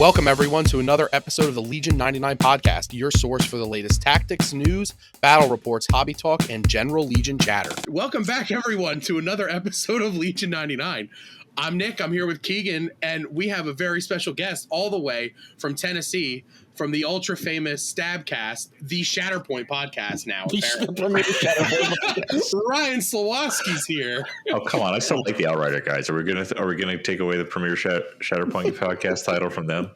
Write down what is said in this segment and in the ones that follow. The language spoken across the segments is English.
Welcome, everyone, to another episode of the Legion 99 podcast, your source for the latest tactics, news, battle reports, hobby talk, and general Legion chatter. Welcome back, everyone, to another episode of Legion 99. I'm Nick. I'm here with Keegan, and we have a very special guest all the way from Tennessee, from the ultra-famous STABCast, the Shatterpoint podcast now, apparently. Ryan Sliwaski's here. Oh, come on. I still like the Outrider guys. Are we gonna take away the premier Shatterpoint podcast title from them?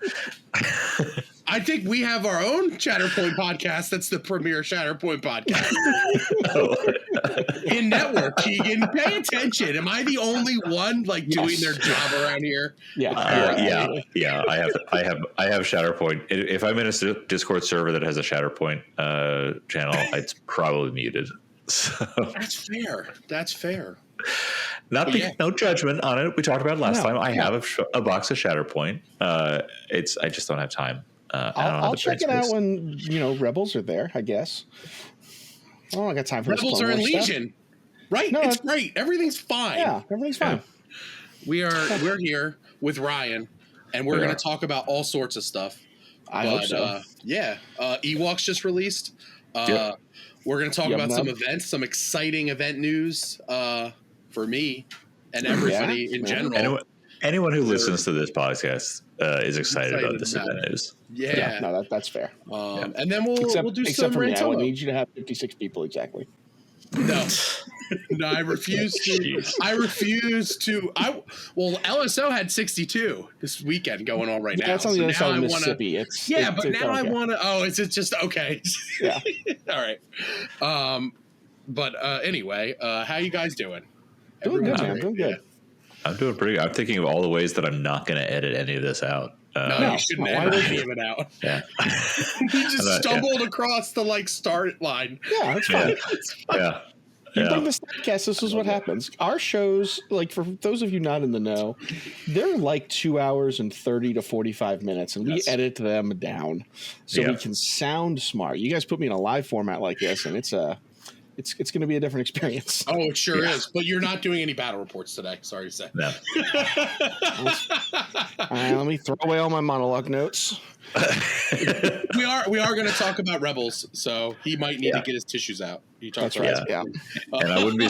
I think we have our own Shatterpoint podcast that's the premier Shatterpoint podcast. In network, Keegan, pay attention. Am I the only one doing their job around here? Yeah. I have Shatterpoint. If I'm in a Discord server that has a Shatterpoint channel, it's probably muted. So. That's fair. No judgment on it. We talked about it last time. I have a box of Shatterpoint. I just don't have time. I'll check it out when Rebels are there, I guess. Oh, I got time for Rebels are in Legion, right? No, it's great. Everything's fine. Yeah, everything's fine. Yeah. We're here with Ryan, and we're going to talk about all sorts of stuff. I hope so. Ewoks just released. We're going to talk about some events, some exciting event news for me and everybody in general. Anyone who listens to this podcast is excited about this event news. Yeah, no, that's fair. And then we'll do some Rantono. I need you to have 56 people exactly. No, I refuse to. I refuse to. LSO had 62 this weekend going on right now. That's on the other side of Mississippi. I want to. Oh, is it just okay? Yeah. All right. But anyway, how you guys doing? Doing good, man. Doing good. I'm doing pretty good. I'm thinking of all the ways that I'm not going to edit any of this out. No, you shouldn't edit any of it out. Yeah. You just stumbled across the start line. Yeah, that's fine. Yeah. You bring the STABCast, this is what happens. Our shows, for those of you not in the know, they're 2 hours and 30 to 45 minutes, and we edit them down so we can sound smart. You guys put me in a live format like this, and it's going to be a different experience. Oh, it sure is. But you're not doing any battle reports today. Sorry to say. No. All right, let me throw away all my monologue notes. We are going to talk about Rebels, so he might need to get his tissues out. That's right. Yeah. And I wouldn't be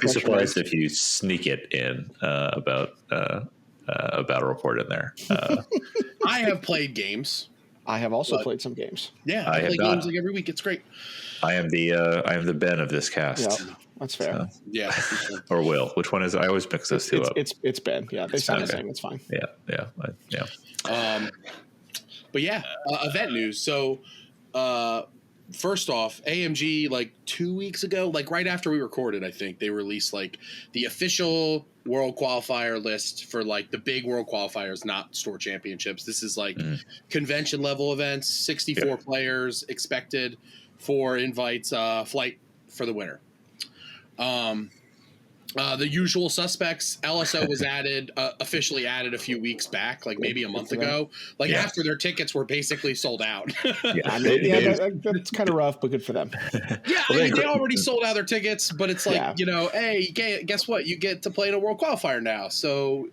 surprised if you sneak it in about a battle report in there. I have played games. I have also played some games. Yeah, I play games every week. It's great. I am the Ben of this cast. Yeah, that's fair. Yeah. Or Will. Which one is it? I always mix those two up. It's Ben. Yeah, they sound the same. It's fine. Yeah. But event news. So, first off, AMG 2 weeks ago, right after we recorded, I think they released the official world qualifier list for the big world qualifiers, not store championships. This is convention level events, 64 players expected, 4 invites, flight for the winner. The usual suspects, LSO was officially added a few weeks back, maybe a month ago, after their tickets were basically sold out. That's kind of rough, but good for them. Yeah, they already sold out their tickets, but it's hey, guess what? You get to play in a world qualifier now. So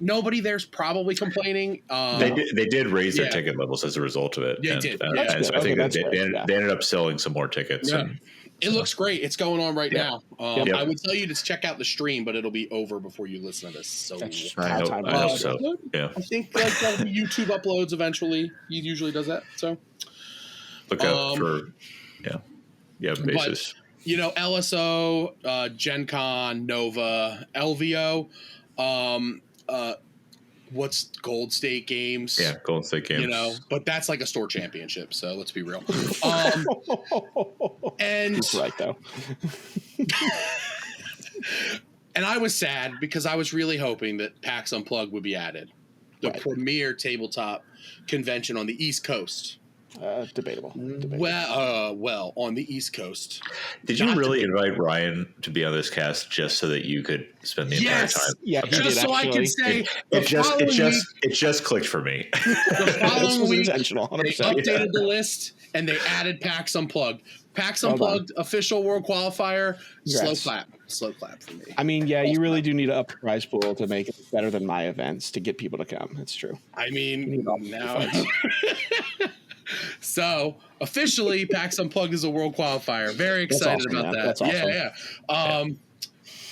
nobody there's probably complaining. They did raise their ticket levels as a result of it. They did. So I think they ended up selling some more tickets. Yeah. It looks great. It's going on right now. I would tell you to check out the stream, but it'll be over before you listen to this. So I hope so. Yeah. I think YouTube uploads eventually. He usually does that. So look out for basis. But, LSO, Gen Con, Nova, LVO, what's Gold State Games? Yeah, Gold State Games. But that's a store championship, so let's be real. And he's right though. And I was sad because I was really hoping that PAX Unplugged would be added, the premier tabletop convention on the East Coast. Debatable. Well, on the East Coast. Did you really invite Ryan to be on this cast just so that you could spend the entire time? Yeah, just so I can say it just clicked for me. The following week, intentional, 100%. they updated the list and they added PAX Unplugged. PAX Unplugged official world qualifier. Congrats. Slow clap for me. I mean, yeah, you really do need to up the prize pool to make it better than my events to get people to come. That's true. I mean, now. So officially, PAX Unplugged is a world qualifier. Very excited about that. That's awesome.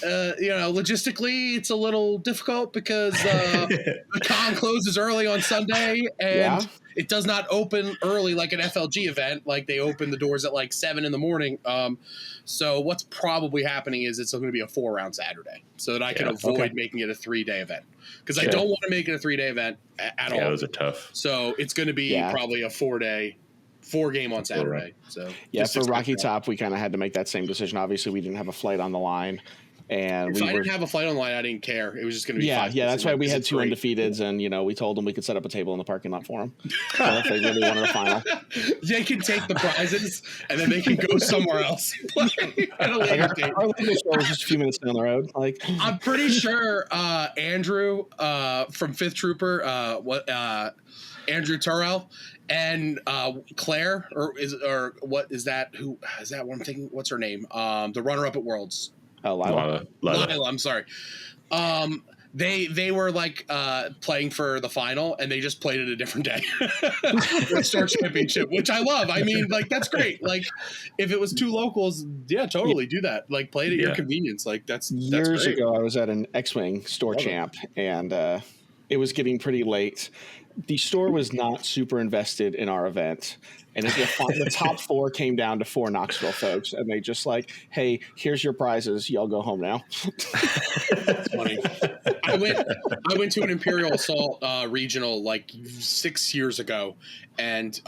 Logistically, it's a little difficult because the con closes early on Sunday, and it does not open early like an FLG event. Like they open the doors at like 7 a.m. So what's probably happening is it's going to be a 4-round Saturday, so that I can avoid making it a 3-day event because I don't want to make it a 3-day event at all. Yeah, those are tough. So it's going to be probably a 4-game on Saturday. So for Rocky Top, we kind of had to make that same decision. Obviously, we didn't have a flight on the line. And if I didn't have a flight online, I didn't care. It was just going to be that's why we had 2 undefeateds, and we told them we could set up a table in the parking lot for them. If they really wanted a final, they can take the prizes and then they can go somewhere else at a later date. Our local show was just a few minutes down the road. Like I'm pretty sure Andrew from Fifth Trooper, Andrew Turrell, and Claire, or what is that? Who is that one? I'm thinking, what's her name? The runner-up at Worlds. Lila, I'm sorry. They were like playing for the final, and they just played it a different day. Star Championship, which I love. I mean, like that's great. Like if it was 2 locals, totally do that. Like play it at your convenience. Like that's years great. ago. I was at an X-Wing store champ, and it was getting pretty late. The store was not super invested in our event. And the top 4 came down to 4 Knoxville folks, and they just like, hey, here's your prizes. Y'all go home now. That's funny. I went to an Imperial Assault regional like 6 years ago, and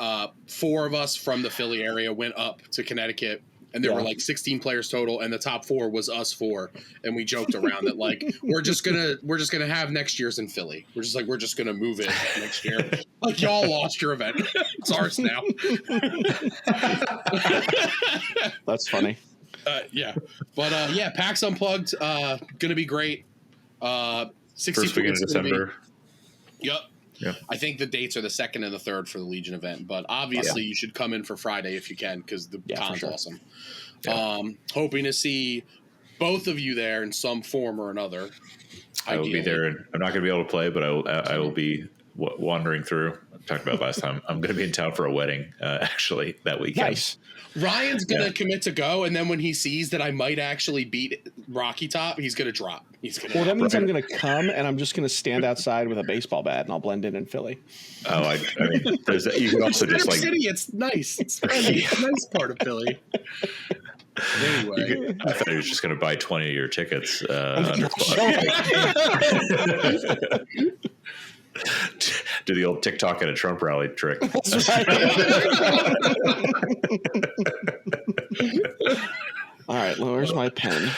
4 of us from the Philly area went up to Connecticut. And there were like 16 players total, and the top 4 was us 4. And we joked around that like we're just gonna have next year's in Philly. We're just gonna move it next year. Like y'all lost your event, it's ours now. That's funny. But PAX Unplugged gonna be great. 64 first weekend of December. Yep. Yeah. I think the dates are the 2nd and the 3rd for the Legion event, but obviously you should come in for Friday if you can because the con's awesome. Yeah. Hoping to see both of you there in some form or another. I will be there, and I'm not going to be able to play, but I will be wandering through. I talked about last time. I'm going to be in town for a wedding actually that weekend. Nice. Ryan's going to commit to go, and then when he sees that I might actually beat Rocky Top, he's going to drop. That means I'm going to come, and I'm just going to stand outside with a baseball bat, and I'll blend in Philly. Oh, I mean, you can also just like City. It's nice. It's friendly. It's a nice part of Philly. Anyway, I thought he was just going to buy 20 of your tickets. Do the old TikTok at a Trump rally trick. That's right. All right, well, where's my pen?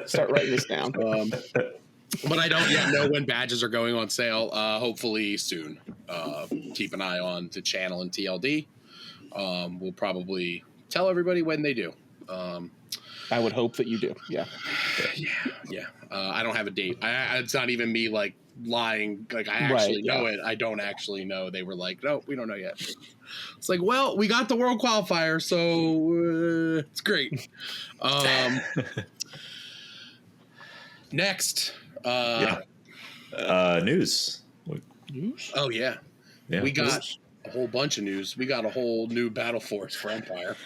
Start writing this down. But I don't yet know when badges are going on sale. Hopefully soon. Keep an eye on the channel and TLD. We'll probably tell everybody when they do. I would hope that you do. Yeah. I don't have a date. It's not even me like lying. Like I actually know it. I don't actually know. They were like, no, we don't know yet. It's like, well, we got the world qualifier, so it's great. Next, news. Oh yeah, we got a whole bunch of news. We got a whole new Battle Force for Empire.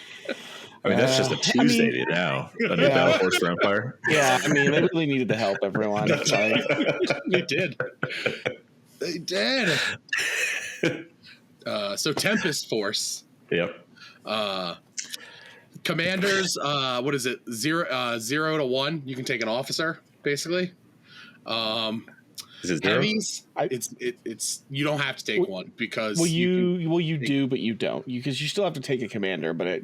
I mean, that's just a Tuesday now. A new Battle Force for Empire. Yeah, I mean, they really needed to help everyone. They did. They did. So Tempest Force. Yep. Commanders. What is it? 0 to 1. You can take an officer, basically. Is it heavies? It's you don't have to take one because you do, but you don't because you still have to take a commander. But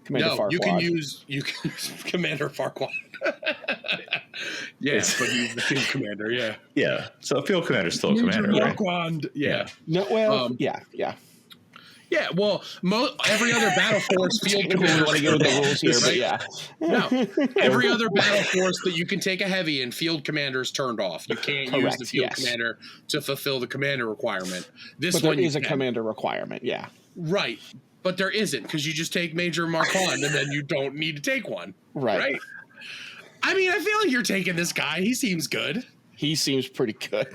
Commander Farquaad. You can use Commander Farquaad. Yeah, but he's the field commander. Yeah. Yeah. So a field commander is still a commander, right? Farquaad. Yeah. No. Well. Yeah. Yeah, well, every other Battle Force field commander. Want to go with the rules here, but yeah. No, every other Battle Force that you can take a heavy in, field commander is turned off. You can't use the field commander to fulfill the commander requirement. But there is a commander requirement, yeah. Right, but there isn't, because you just take Major Marquan and then you don't need to take one. Right? I mean, I feel like you're taking this guy. He seems good. He seems pretty good.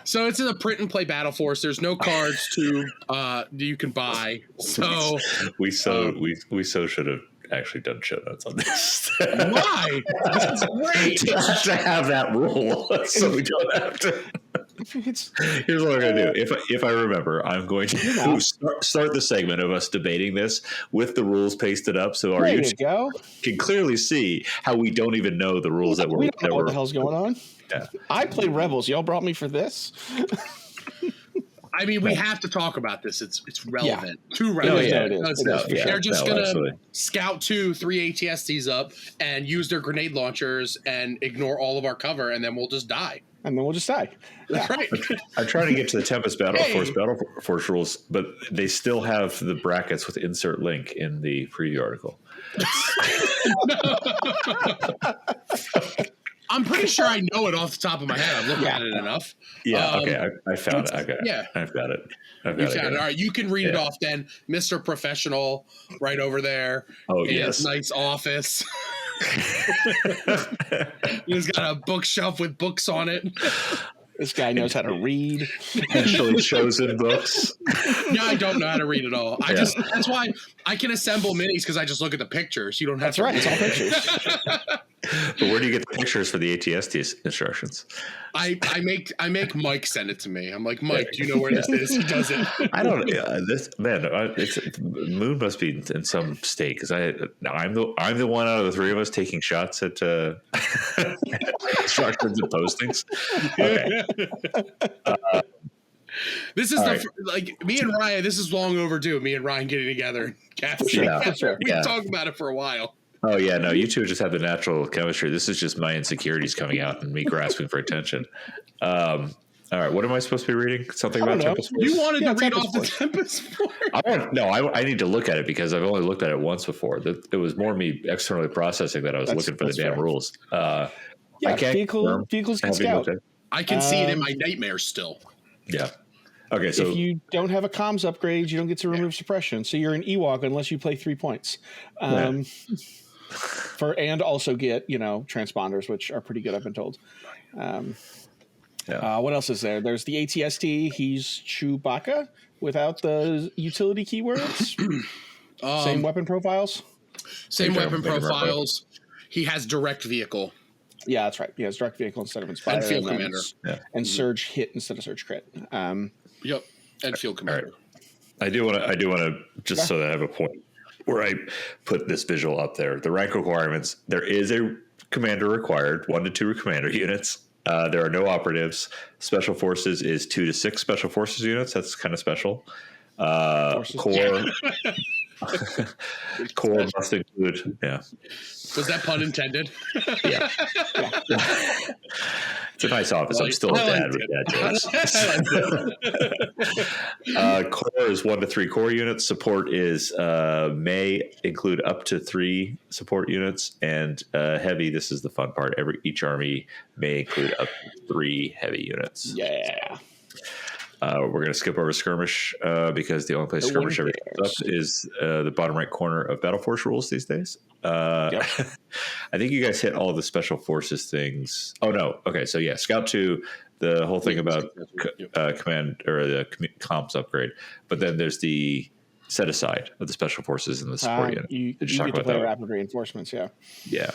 So it's in a print and play Battle Force. There's no cards you can buy. So we should have actually done show notes on this. Why? This is great. to have that rule, so we don't have to. Here's what I'm going to do. If I remember, I'm going to start the segment of us debating this with the rules pasted up, so our YouTube can clearly see how we don't even know the rules that we don't know what the hell's going on. Yeah. I played Rebels. Y'all brought me for this. I mean, we have to talk about this. It's relevant. Too relevant. They're just going to scout 2-3 ATSTs up and use their grenade launchers and ignore all of our cover, and then we'll just die. That's right. I'm trying to get to the Tempest Battle Force rules, but they still have the brackets with insert link in the preview article. I'm pretty sure I know it off the top of my head. I've looked at it enough. Yeah, okay. I found it. Okay. Yeah. I've got it. You found it. All right. You can read it off then. Mr. Professional right over there. Oh, in his nice office. He's got a bookshelf with books on it. This guy knows how to read. Actually chosen books. Yeah, I don't know how to read at all. That's why I can assemble minis, because I just look at the pictures. You don't have to. That's right. It's all pictures. But where do you get the pictures for the ATS instructions? I make Mike send it to me. I'm like, Mike, do you know where this is? He does it. I don't. Moon must be in some state, because I'm the one out of the three of us taking shots at instructions and postings. Okay. This is me and Ryan. This is long overdue. Me and Ryan getting together. We talked about it for a while. Oh yeah, no, you two just have the natural chemistry. This is just my insecurities coming out and me grasping for attention. All right, what am I supposed to be reading? Something about Tempest Force? You wanted to read off the Tempest Force? I need to look at it, because I've only looked at it once before. It was more me externally processing that I was looking for the damn rules. I can't vehicles can scout. I can see it in my nightmares still. Yeah. Okay, so if you don't have a comms upgrade, you don't get to remove suppression. So you're an Ewok unless you play 3 points. And also get transponders, which are pretty good, I've been told. What else is there? There's the ATST. He's Chewbacca without the utility keywords. Same weapon profiles. Same weapon profiles. He has direct vehicle. Yeah, that's right. He has direct vehicle instead of Inspire. And field commander. And surge hit instead of surge crit. Yep. And field commander. Right. I do want to just so that I have a point where I put this visual up there. The rank requirements, there is a commander required, 1 to 2 commander units. There are no operatives. Special forces is 2 to 6 special forces units. That's kind of special. Core must include. Yeah. Was that pun intended? Yeah. It's a nice office. I'm still a dad with dad jokes. Core is 1 to 3 core units. Support is may include up to 3 support units, and heavy. This is the fun part. Each army may include up to 3 heavy units. Yeah. We're going to skip over skirmish because the only place skirmish ever comes up is the bottom right corner of Battle Force rules these days. I think you guys hit all the special forces things. Oh, no. Okay. So, Scout 2, the whole thing about command or the comps upgrade. But then there's the set aside of the special forces and the support unit. You get to play rapid reinforcements, Yeah.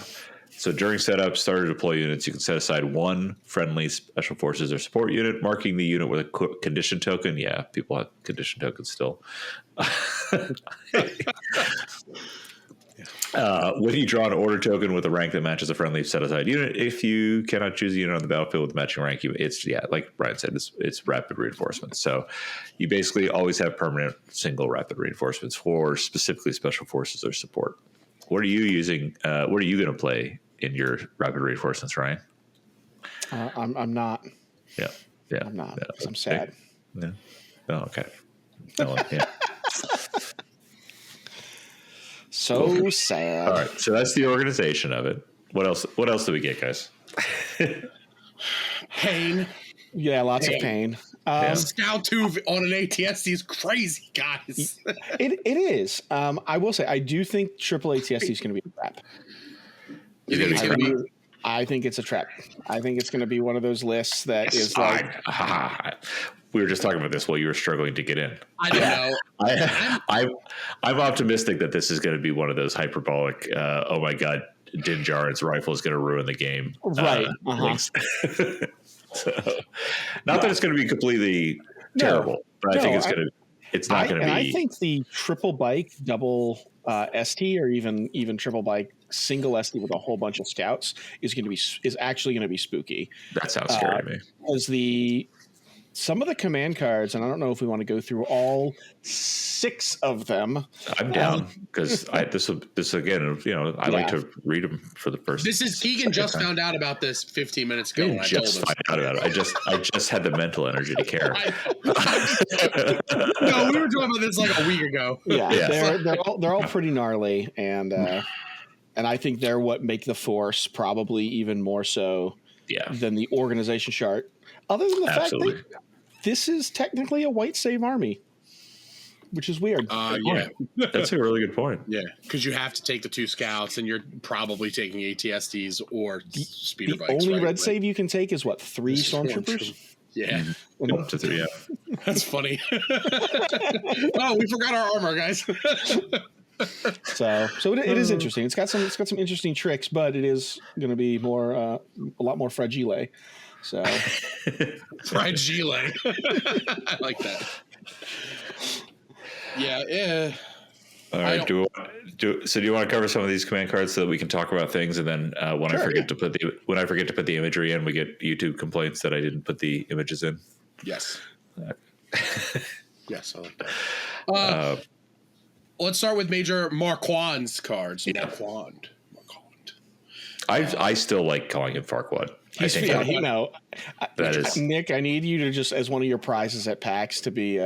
So during setup, start to deploy units, you can set aside 1 friendly special forces or support unit, marking the unit with a condition token. Yeah, people have condition tokens still. When you draw an order token with a rank that matches a friendly set aside unit, if you cannot choose a unit on the battlefield with matching rank, it's like Brian said, it's rapid reinforcements. So you basically always have permanent single rapid reinforcements for specifically special forces or support. What are you using? What are you going to play in your rapid reinforcements, Ryan? I'm not. Yeah. I'm not. I'm sad. Yeah. Oh, okay. Yeah. So sad. All right. So that's the organization of it. What else? What else do we get, guys? Pain. Yeah, lots of pain. Scout Tube on an ATSD is crazy, guys. It is. I will say, I do think triple ATSD is going to be a trap. You think it's going to be? I think it's a trap. I think it's going to be one of those lists that is like. We were just talking about this while you were struggling to get in. I don't know. I'm optimistic that this is going to be one of those hyperbolic. Oh my God, Din Djarin's rifle is going to ruin the game. Right. So, not that it's going to be completely terrible, but I think it's going to. It's not going to be. I think the triple bike, double ST, or even triple bike, single ST with a whole bunch of scouts is actually going to be spooky. That sounds scary to me. Because some of the command cards, and I don't know if we want to go through all 6 of them. I'm down because this again, I like to read them for the first. This is Keegan just found out about this 15 minutes ago. I just found out about it. I just had the mental energy to care. No, we were talking about this like a week ago. Yeah. They're all pretty gnarly, and I think they're what make the Force probably even more so than the organization chart. Other than the fact that this is technically a white save army, which is weird. That's a really good point. Yeah, because you have to take the 2 scouts, and you're probably taking ATSDs or speeder bikes. The only red save you can take is 3 stormtroopers. Yeah, up to 3. Yeah, that's funny. Oh, we forgot our armor, guys. So it is interesting. It's got some interesting tricks, but it is going to be a lot more fragile. So fragile. I like that. Yeah. All right. Do you want to cover some of these command cards so that we can talk about things, and then when I forget to put the imagery in, we get YouTube complaints that I didn't put the images in. Yes. Yes, I like that. Let's start with Major Marquan's cards. Yeah. Marquan. I still like calling him Farquaad. Nick, I need you to just, as one of your prizes at PAX, to be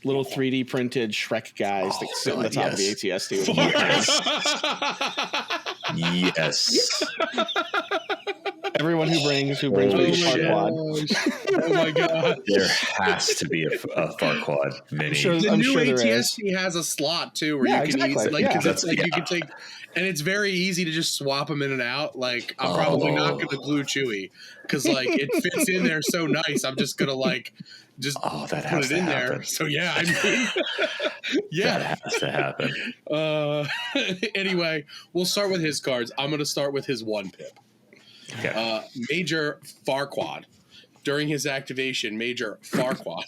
little 3D printed Shrek guys that sit on the top of the ATSD. Yes. Everyone who brings me Farquaad. Oh my God. There has to be a Farquaad mini. The new ATSD has a slot too where you can you can take, and it's very easy to just swap them in and out. Like, I'm probably not going to glue Chewie because it fits in there so nice. I'm just going to put it in there. So yeah, that has to happen. Anyway, we'll start with his cards. I'm going to start with his 1 pip. Okay. Major Farquaad. During his activation, Major Farquaad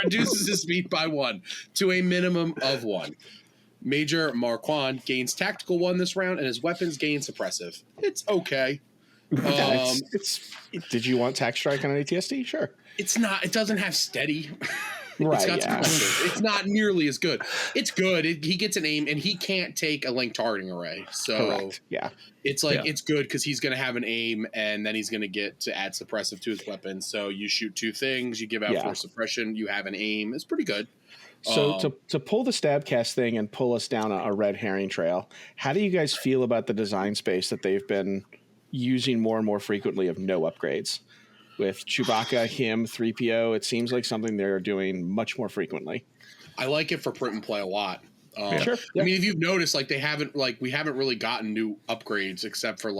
reduces his speed by 1 to a minimum of 1. Major Marquan gains tactical 1 this round, and his weapons gain suppressive. It's okay. Did you want tac strike on an ATSD? Sure. It's not. It doesn't have steady. Right. It's not nearly as good. It's good. He gets an aim, and he can't take a link targeting array. So correct. Yeah. It's it's good because he's going to have an aim, and then he's going to get to add suppressive to his weapon. So you shoot 2 things, you give out 4 suppression, you have an aim. It's pretty good. So to pull the STABCast thing and pull us down a red herring trail, how do you guys feel about the design space that they've been using more and more frequently of no upgrades? With Chewbacca, him, 3PO, it seems like something they're doing much more frequently. I like it for print and play a lot. Sure. I mean, if you've noticed, we haven't really gotten new upgrades except for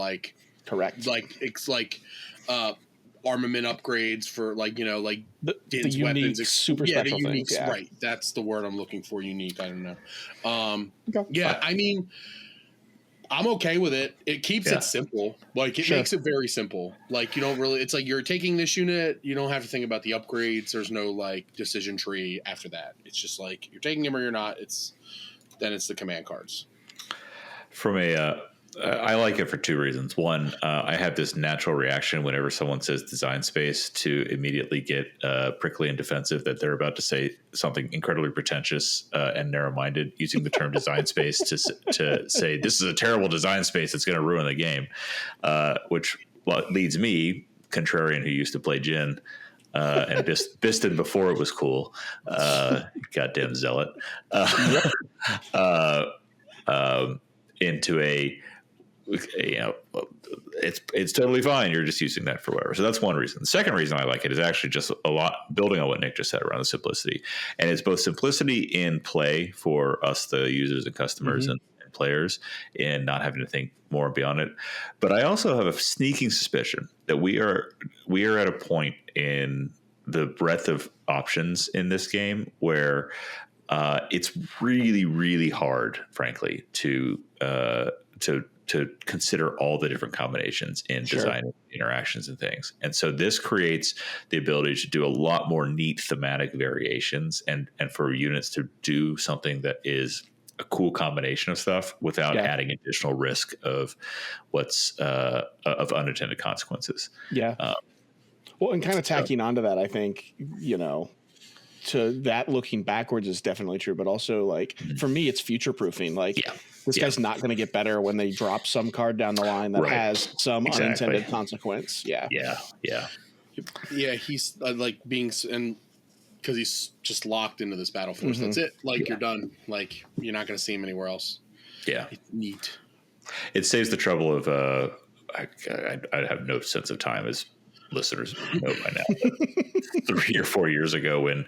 correct. It's armament upgrades for Din's weapons, super special the unique, things. Yeah. Right, that's the word I'm looking for. Unique. I don't know. Okay. Yeah, I mean, I'm okay with it. It keeps it simple. It makes it very simple. You don't really. It's you're taking this unit. You don't have to think about the upgrades. There's no decision tree after that. It's just you're taking him or you're not. It's the command cards. From I like it for 2 reasons. One, I have this natural reaction whenever someone says design space to immediately get prickly and defensive that they're about to say something incredibly pretentious and narrow-minded, using the term design space to say this is a terrible design space that's going to ruin the game, which leads me, contrarian who used to play Jin, and Biston before it was cool, goddamn zealot, into you know, it's totally fine. You're just using that for whatever. So that's one reason. The second reason I like it is actually just a lot building on what Nick just said around the simplicity, and it's both simplicity in play for us, the users and customers and players, and not having to think more beyond it. But I also have a sneaking suspicion that we are at a point in the breadth of options in this game where it's really, really hard, frankly, to consider all the different combinations in design interactions and things. And so this creates the ability to do a lot more neat thematic variations and for units to do something that is a cool combination of stuff without adding additional risk of of unintended consequences. Well, and kind of tacking onto that, I think, to that looking backwards is definitely true, but also like for me, it's future proofing. Like this guy's not going to get better when they drop some card down the line that has some unintended consequence. Yeah. He's like being, and because he's just locked into this battle force. That's it. Like you're done. Like you're not going to see him anywhere else. Yeah. It's neat. It saves the trouble of, I have no sense of time as listeners know by now. 3 or 4 years ago when,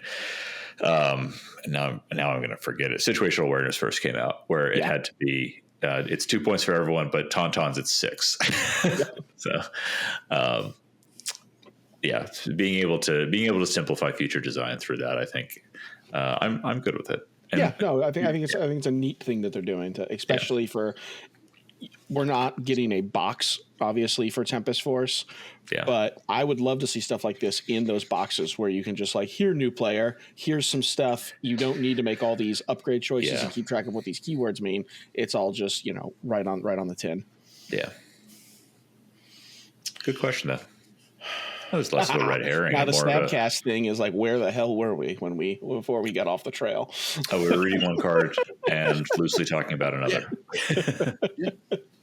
now I'm going to forget it. Situational awareness first came out where it had to be, it's 2 points for everyone, but Tauntauns it's 6. So, being able to simplify future design through that, I think, I'm good with it. And, I think it's a neat thing that they're doing, especially for. We're not getting a box, obviously, for Tempest Force, but I would love to see stuff like this in those boxes where you can just like, here, new player, here's some stuff. You don't need to make all these upgrade choices and keep track of what these keywords mean. It's all just, right on the tin. Yeah. Good question, though. That was less of a red herring. Now the STABCast thing is like, where the hell were we before we got off the trail? We were reading one card and loosely talking about another.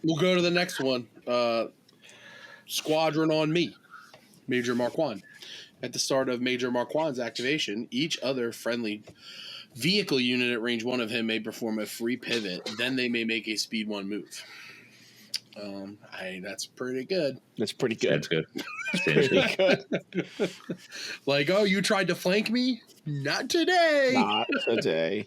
We'll go to the next one. Squadron on Me, Major Marquan. At the start of Major Marquan's activation, each other friendly vehicle unit at range 1 of him may perform a free pivot. Then they may make a speed 1 move. That's pretty good. That's pretty good. That's good. Pretty good. Like, oh, you tried to flank me? Not today. Not today.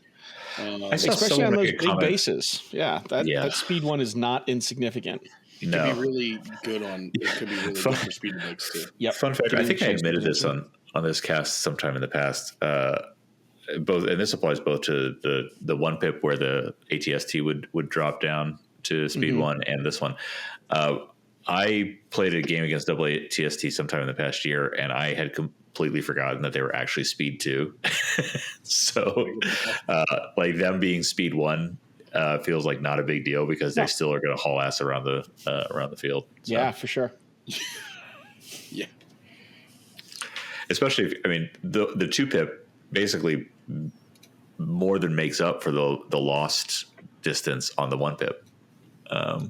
Especially on those big bases. Yeah, that speed 1 is not insignificant. It could be really good on. It could be really good for speed bigs too. Yep. Fun fact: I think I admitted this on this cast sometime in the past. Both, and this applies both to the 1 pip where the ATST would drop down to speed 1 and this one. I played a game against ATST sometime in the past year, and I had completely forgotten that they were actually speed 2. So, like them being speed 1 feels like not a big deal because they still are going to haul ass around the field. So. Yeah, for sure. Yeah. Especially, the 2 pip basically more than makes up for the lost distance on the 1 pip.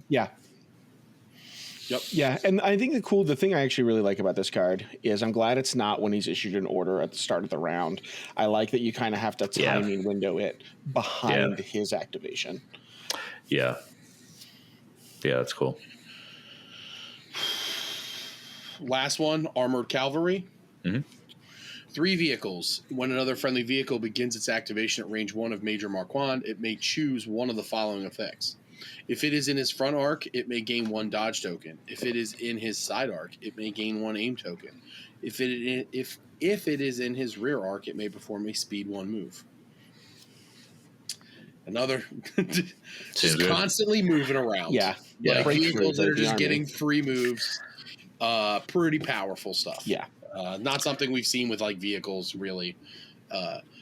Yep. Yeah, and I think the thing I actually really like about this card is I'm glad it's not when he's issued an order at the start of the round. I like that you kind of have to timing window it behind his activation. Yeah. Yeah, that's cool. Last one, Armored Cavalry. 3 vehicles. When another friendly vehicle begins its activation at range 1 of Major Marquan, it may choose one of the following effects. If it is in his front arc, it may gain 1 dodge token. If it is in his side arc, it may gain 1 aim token. If it is in his rear arc, it may perform a speed 1 move. Another just constantly moving around. Yeah. Like vehicles that are just getting free moves. Pretty powerful stuff. Yeah. Not something we've seen with like vehicles really.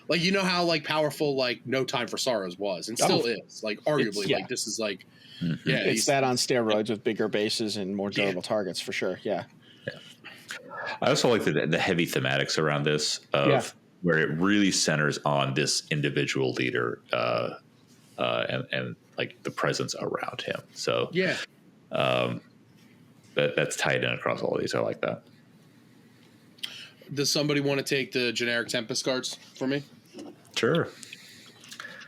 Like, how like powerful like No Time for Sorrows was and still is, like arguably like this is like it's that on steroids with bigger bases and more durable targets for sure. Yeah. I also like the heavy thematics around this of where it really centers on this individual leader and like the presence around him. So that's tied in across all of these. I like that. Does somebody want to take the generic Tempest cards for me? Sure.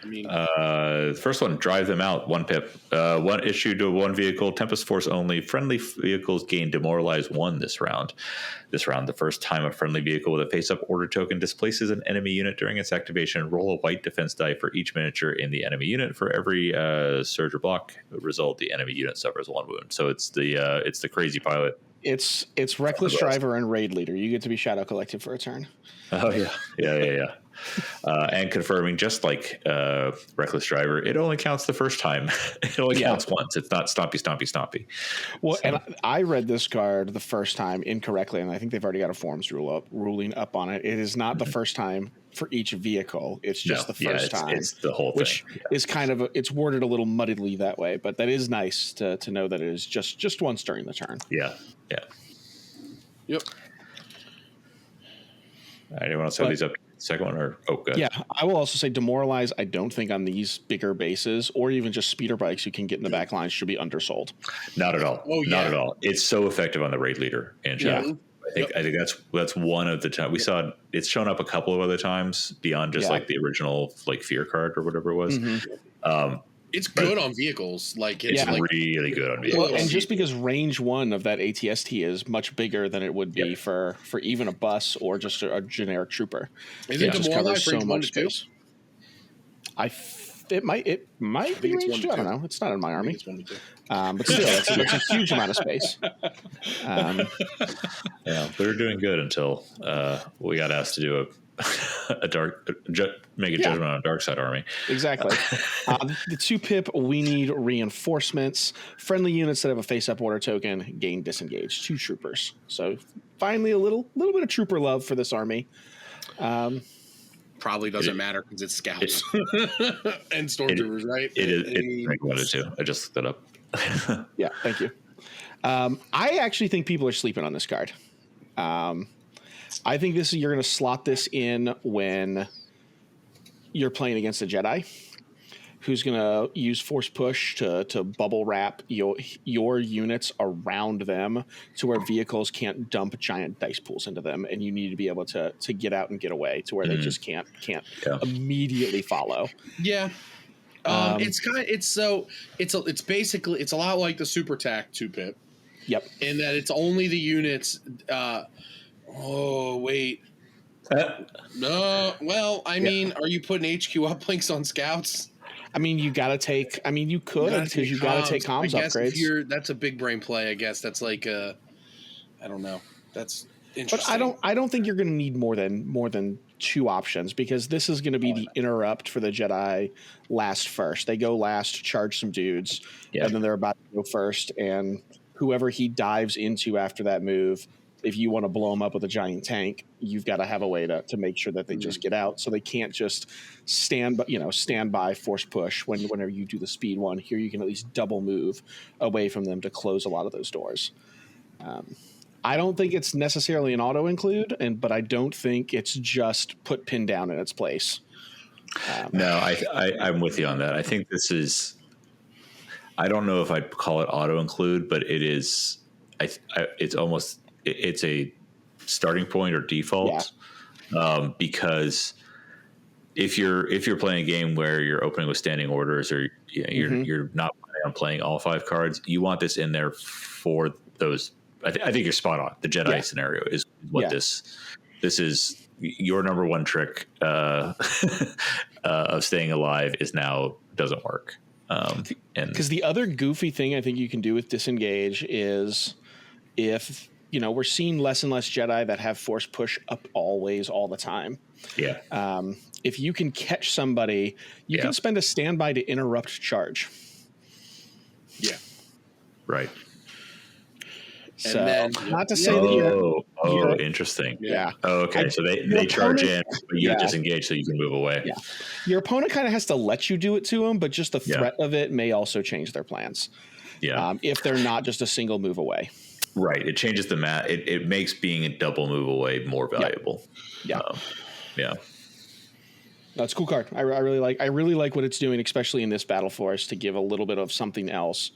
I mean, first one, drive them out. 1 pip. One issue to 1 vehicle. Tempest Force only. Friendly vehicles gain demoralize 1 this round. This round, the first time a friendly vehicle with a face-up order token displaces an enemy unit during its activation, roll a white defense die for each miniature in the enemy unit. For every surge or block result, the enemy unit suffers 1 wound. So it's the crazy pilot. It's Reckless Driver and Raid Leader. You get to be Shadow Collective for a turn. Oh yeah. And confirming, just like Reckless Driver, it only counts the first time. It only counts once. It's not stompy. Well, so. And I read this card the first time incorrectly, and I think they've already got a forms ruling up on it. It is not the first time for each vehicle. It's just the first time. It's the whole thing. Which is kind of it's worded a little muddily that way, but that is nice to know that it is just once during the turn. Yeah. Yep. Anyone else have these up? Second one or good. Yeah, I will also say demoralize. I don't think on these bigger bases or even just speeder bikes you can get in the back lines should be undersold. Not at all. Oh, yeah. Not at all. It's so effective on the Raid Leader engine. Yeah. I think that's one of the times we saw it's shown up a couple of other times beyond just like the original like fear card or whatever it was. Mm-hmm. It's good on vehicles. Like it's really good on vehicles. Well, and just because range 1 of that ATST is much bigger than it would be for even a bus or just a generic trooper. Is it just covers so much space. It might be range 2. I don't know. It's not in my army. But still, it's a huge amount of space. They're doing good until we got asked to do make a judgment on a dark side army. Exactly. The 2 pip, we need reinforcements. Friendly units that have a face-up order token gain disengage. 2 troopers. So finally, a little bit of trooper love for this army. Probably doesn't matter because it's scouts and stormtroopers, right? It is. It's 1 to 2. I just looked that up. Yeah, thank you. I actually think people are sleeping on this card. I think you're going to slot this in when you're playing against a Jedi who's going to use force push to bubble wrap your units around them to where vehicles can't dump giant dice pools into them, and you need to be able to get out and get away to where they just can't immediately follow. Yeah. It's basically a lot like the Super Tac 2 pip. Yep. In that it's only the units. Oh wait. No. Well, I mean, are you putting HQ uplinks on scouts? I mean, you got to take. I mean, you could because you got to take comms upgrades. That's a big brain play, I guess. That's like I don't know. That's interesting. But I don't think you're going to need more than 2 options because this is going to be the interrupt for the Jedi last first. They go last, charge some dudes, and then they're about to go first, and whoever he dives into after that move. If you want to blow them up with a giant tank, you've got to have a way to make sure that they just get out. So they can't just stand by force push whenever you do the speed one. Here you can at least double move away from them to close a lot of those doors. I don't think it's necessarily an auto include, but I don't think it's just put pin down in its place. No, I'm with you on that. I think this is. I don't know if I'd call it auto include, but it is. It's almost. It's a starting point or default because if you're playing a game where you're opening with standing orders or you're not planning on playing all 5 cards, you want this in there for those. I think you're spot on. The Jedi scenario is what this is. Your number 1 trick of staying alive doesn't work. And because the other goofy thing I think you can do with disengage is if we're seeing less and less Jedi that have force push up always all the time. Yeah. If you can catch somebody, you can spend a standby to interrupt charge. Yeah. Right. So, not to say that you're interesting. Yeah. Oh, okay. So they charge in, but you disengage so you can move away. Yeah. Your opponent kind of has to let you do it to them, but just the threat of it may also change their plans. Yeah. If they're not just a single move away. Right. It changes the map. It makes being a double move away more valuable. Yeah. Yeah. That's a cool card. I really like what it's doing, especially in this battle force, to give a little bit of something else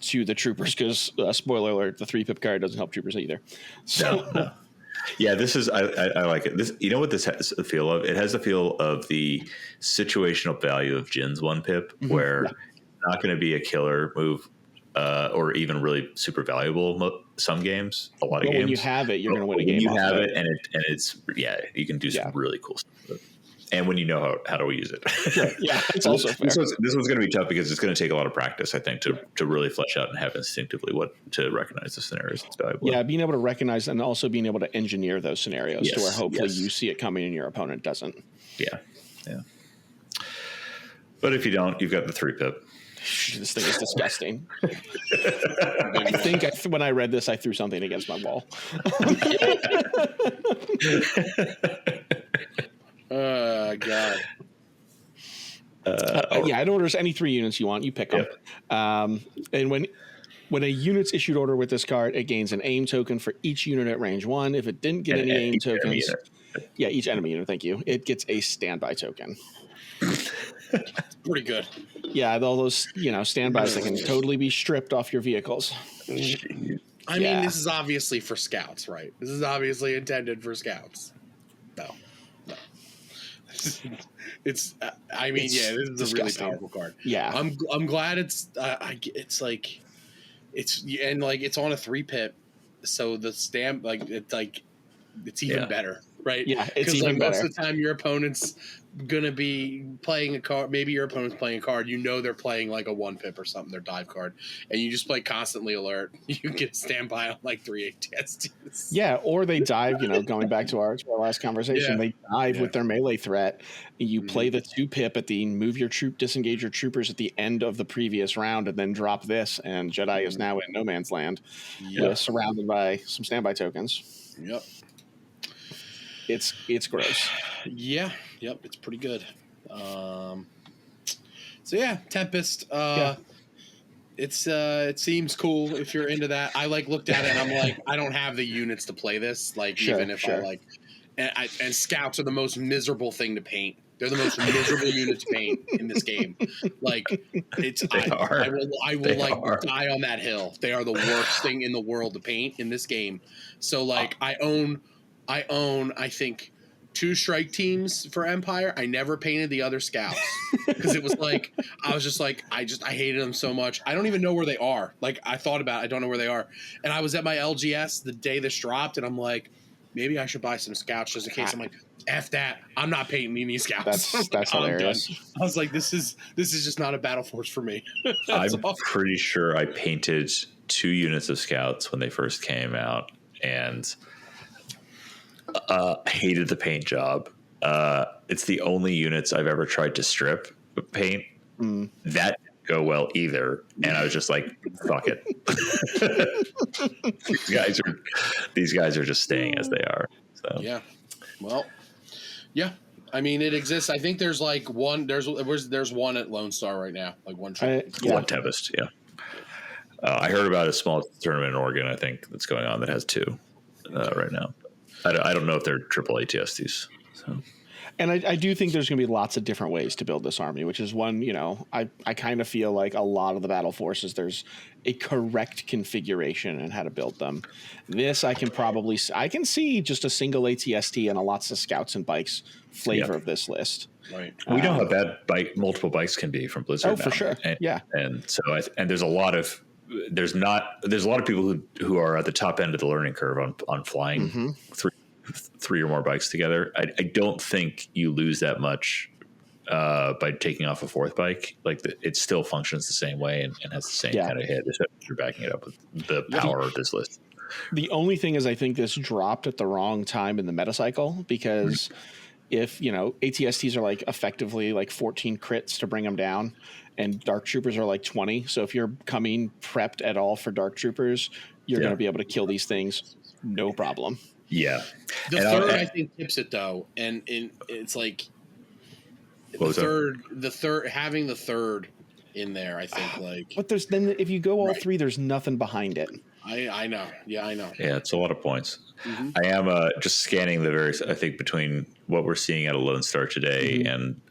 to the troopers. Because spoiler alert, the 3 pip card doesn't help troopers either. So, Yeah, this is I like it. This, you know what this has the feel of? It has the feel of the situational value of Jin's 1-pip, where it's not going to be a killer move or even really super valuable. Some games, a lot of games. When you have it, you're going to win a game. You have it, and it's you can do some really cool stuff with it. And when you know how to use it. Sure. Yeah, it's also fair. This one's going to be tough because it's going to take a lot of practice, I think, to really flesh out and have instinctively to recognize the scenarios that's valuable. Yeah, being able to recognize and also being able to engineer those scenarios to where hopefully you see it coming and your opponent doesn't. Yeah. But if you don't, you've got the 3-pip. This thing is disgusting. I think when I read this, I threw something against my wall. God. I'd order any 3 units you want. You pick them. And when a unit's issued order with this card, it gains an aim token for each unit at range 1. If it didn't get any aim tokens, each enemy unit. Thank you. It gets a standby token. Pretty good. Yeah, all those standbys that can totally be stripped off your vehicles. I mean, this is obviously for scouts, right? This is obviously intended for scouts. No. It's. I mean, this is disgusting. a really powerful card. Yeah, I'm glad it's. It's on a 3-pip, so the stamp it's even better, right? Yeah, it's even better. Most of the time, your opponent's gonna be playing a card. Maybe your opponent's playing a card. They're playing like a 1-pip or something. Their dive card, and you just play constantly alert. You get standby on like 3 ATS. Yeah, or they dive. Going back to our last conversation, they dive with their melee threat. You play the 2-pip at the move your troop, disengage your troopers at the end of the previous round, and then drop this. And Jedi is now in no man's land, surrounded by some standby tokens. Yep. It's gross. Yeah. Yep. It's pretty good. Tempest. It seems cool if you're into that. I looked at it and I'm like, I don't have the units to play this. Even if I and scouts are the most miserable thing to paint. They're the most miserable unit to paint in this game. I will die on that hill. They are the worst thing in the world to paint in this game. So I own, I think, 2 strike teams for Empire. I never painted the other scouts because it was I was just I hated them so much. I don't even know where they are. I thought about it. I don't know where they are. And I was at my LGS the day this dropped, and I'm like, maybe I should buy some scouts just in case. I'm like, F that. I'm not painting any scouts. That's hilarious. I was like, this is just not a battle force for me. I'm pretty sure I painted 2 units of scouts when they first came out, and hated the paint job. It's the only units I've ever tried to strip paint. That didn't go well either, and I was just like, fuck it. these guys are just staying as they are. So I mean, it exists. I think there's one. There's one at Lone Star right now. One Tempest. Yeah. I heard about a small tournament in Oregon, I think, that's going on that has 2 right now. I don't know if they're triple ATSTs. So. And I do think there's going to be lots of different ways to build this army, which is one, I kind of feel like a lot of the battle forces, there's a correct configuration and how to build them. This I can see just a single ATST and lots of scouts and bikes flavor of this list. Right. We know how bad multiple bikes can be from Blizzard. Oh, for sure. And so, there's a lot of, there's a lot of people who are at the top end of the learning curve on flying 3 or more bikes together. I don't think you lose that much by taking off a 4th bike. It still functions the same way and has the same kind of hit. You're backing it up with the power of this list. The only thing is, I think this dropped at the wrong time in the meta cycle because if ATSTs are effectively 14 crits to bring them down. And Dark Troopers are 20. So if you're coming prepped at all for Dark Troopers, you're going to be able to kill these things. No problem. Yeah. The third, I think, tips it, though. And it's the third, having the third in there, I think, But then if you go all 3, there's nothing behind it. I know. Yeah, I know. Yeah, it's a lot of points. I am just scanning the various, I think, between what we're seeing at a Lone Star today and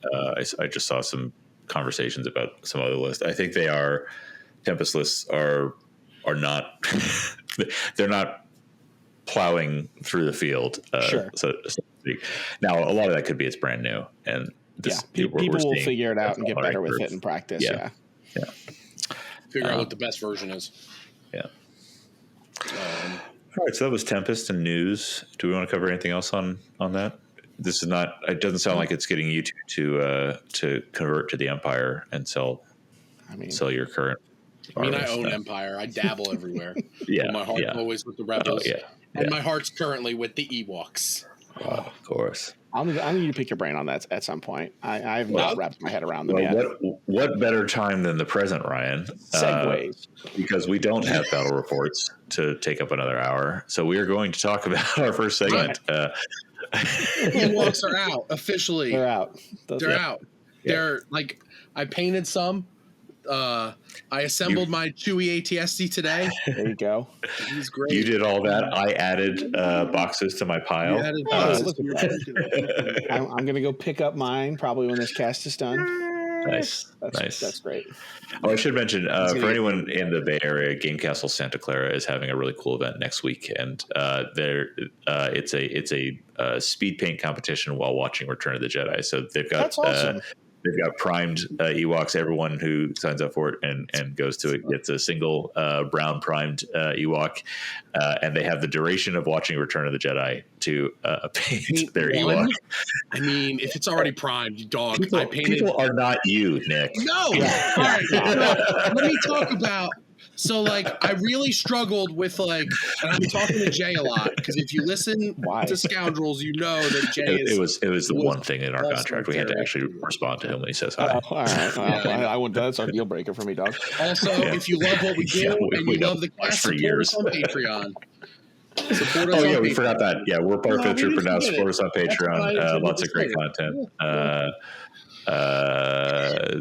I just saw some conversations about some other lists. I think Tempest lists are not they're not plowing through the field. Sure. So now a lot of that could be it's brand new, and people will figure it out and get better with it in practice. Yeah. Figure out what the best version is. Yeah. All right, so that was Tempest and news. Do we want to cover anything else on that? This is not. It doesn't sound like it's getting you to convert to the Empire and sell your current. I own Empire. I dabble everywhere. Yeah, but my heart's always with the Rebels. And my heart's currently with the Ewoks. Of course. I need to pick your brain on that at some point. I've not wrapped my head around them yet. What better time than the present, Ryan? Segues. Because we don't have battle reports to take up another hour. So we are going to talk about our first segment. Ewoks are out officially. They're out. They're out. They're like, I painted some. I assembled my Chewie ATSD today. There you go. He's great. You did all that. I added boxes to my pile. I'm going to go pick up mine probably when this cast is done. Nice. That's great. Oh, I should mention for anyone in the Bay Area, Game Castle Santa Clara is having a really cool event next week, and it's a speed paint competition while watching Return of the Jedi. So they've got that's awesome. They've got primed Ewoks. Everyone who signs up for it and goes to it gets a single brown primed Ewok, and they have the duration of watching Return of the Jedi to paint their Ewok. I mean, if it's already primed, dog. People are not you, Nick. No. All right. Let me talk about. So, I really struggled with, and I'm talking to Jay a lot, because if you listen to Scoundrels, you know that Jay It was the one thing in our contract. We had to actually respond to him when he says hi. All right. That's our deal breaker for me, dog. Also, if you love what we do and you love the cast, support us on Patreon. We forgot that. Yeah, we're part of Trooper now. Support us on Patreon. Lots of great content.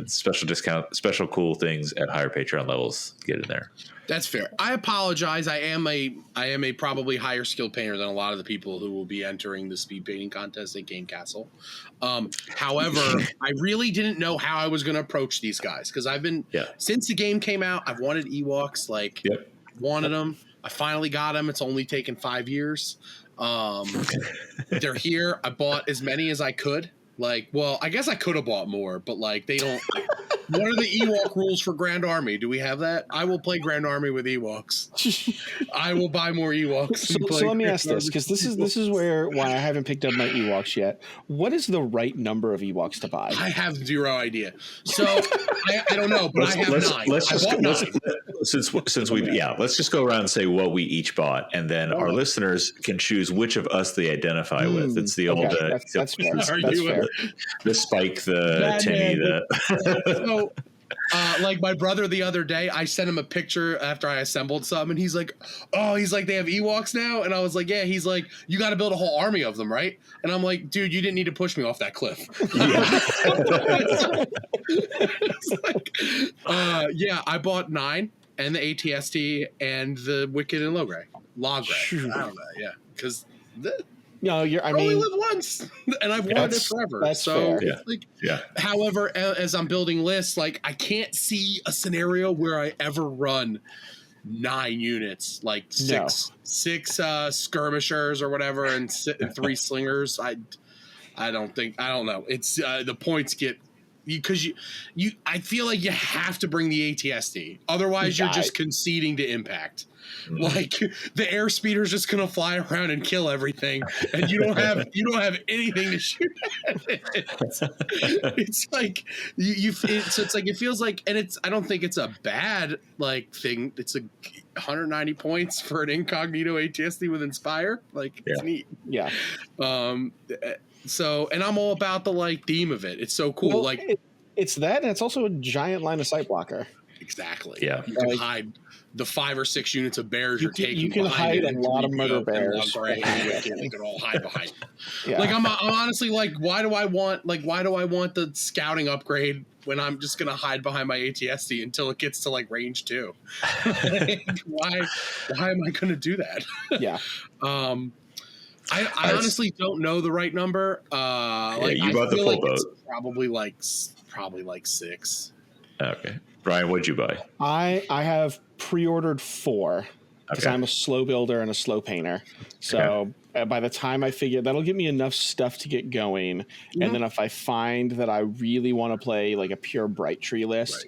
Special discount, special cool things at higher Patreon levels. Get in there. That's fair. I apologize. I am a probably higher skilled painter than a lot of the people who will be entering the speed painting contest at Game Castle. However, I really didn't know how I was going to approach these guys, because I've been since the game came out. I've wanted Ewoks, wanted them. I finally got them. It's only taken 5 years. They're here. I bought as many as I could. I guess I could have bought more, but they don't. What are the Ewok rules for Grand Army? Do we have that? I will play Grand Army with Ewoks. I will buy more Ewoks. So let me ask this, because this is why I haven't picked up my Ewoks yet. What is the right number of Ewoks to buy? I have zero idea. So I don't know, but I have 9. Let's just go around and say what we each bought, and then our listeners can choose which of us they identify with. It's the old that's fair. The Spike, the Timmy, So, my brother the other day, I sent him a picture after I assembled some, and he's like, they have Ewoks now? And I was like, yeah. He's like, you got to build a whole army of them, right? And I'm like, dude, you didn't need to push me off that cliff. I bought 9 and the ATST and the Wicked and Law Gray. I don't know, because I only live once, and I've wanted it forever. That's fair. However, as I'm building lists, I can't see a scenario where I ever run 9 units, six skirmishers or whatever, and 3 slingers. I don't know. It's the points get. Because I feel like you have to bring the ATSD, otherwise you're just conceding to impact. The airspeeder's just gonna fly around and kill everything, and you don't have anything to shoot at it. It's it feels like, and I don't think it's a bad thing. It's 190 points for an incognito ATSD with Inspire. It's neat. Yeah. So, and I'm all about the theme of it. It's so cool. It's that, and it's also a giant line of sight blocker. Exactly. Yeah. You can hide the 5 or 6 units of bears you're taking. You can hide a lot of murder bears. You can all hide behind. I'm honestly why do I want the scouting upgrade when I'm just gonna hide behind my ATSD until it gets to range 2? Why am I gonna do that? Yeah. I honestly don't know the right number. You bought the full boat. It's probably 6. Okay, Brian, what'd you buy? I have pre-ordered 4. because I'm a slow builder and a slow painter. So by the time I figure, that'll give me enough stuff to get going. And then if I find that I really want to play like a pure bright tree list,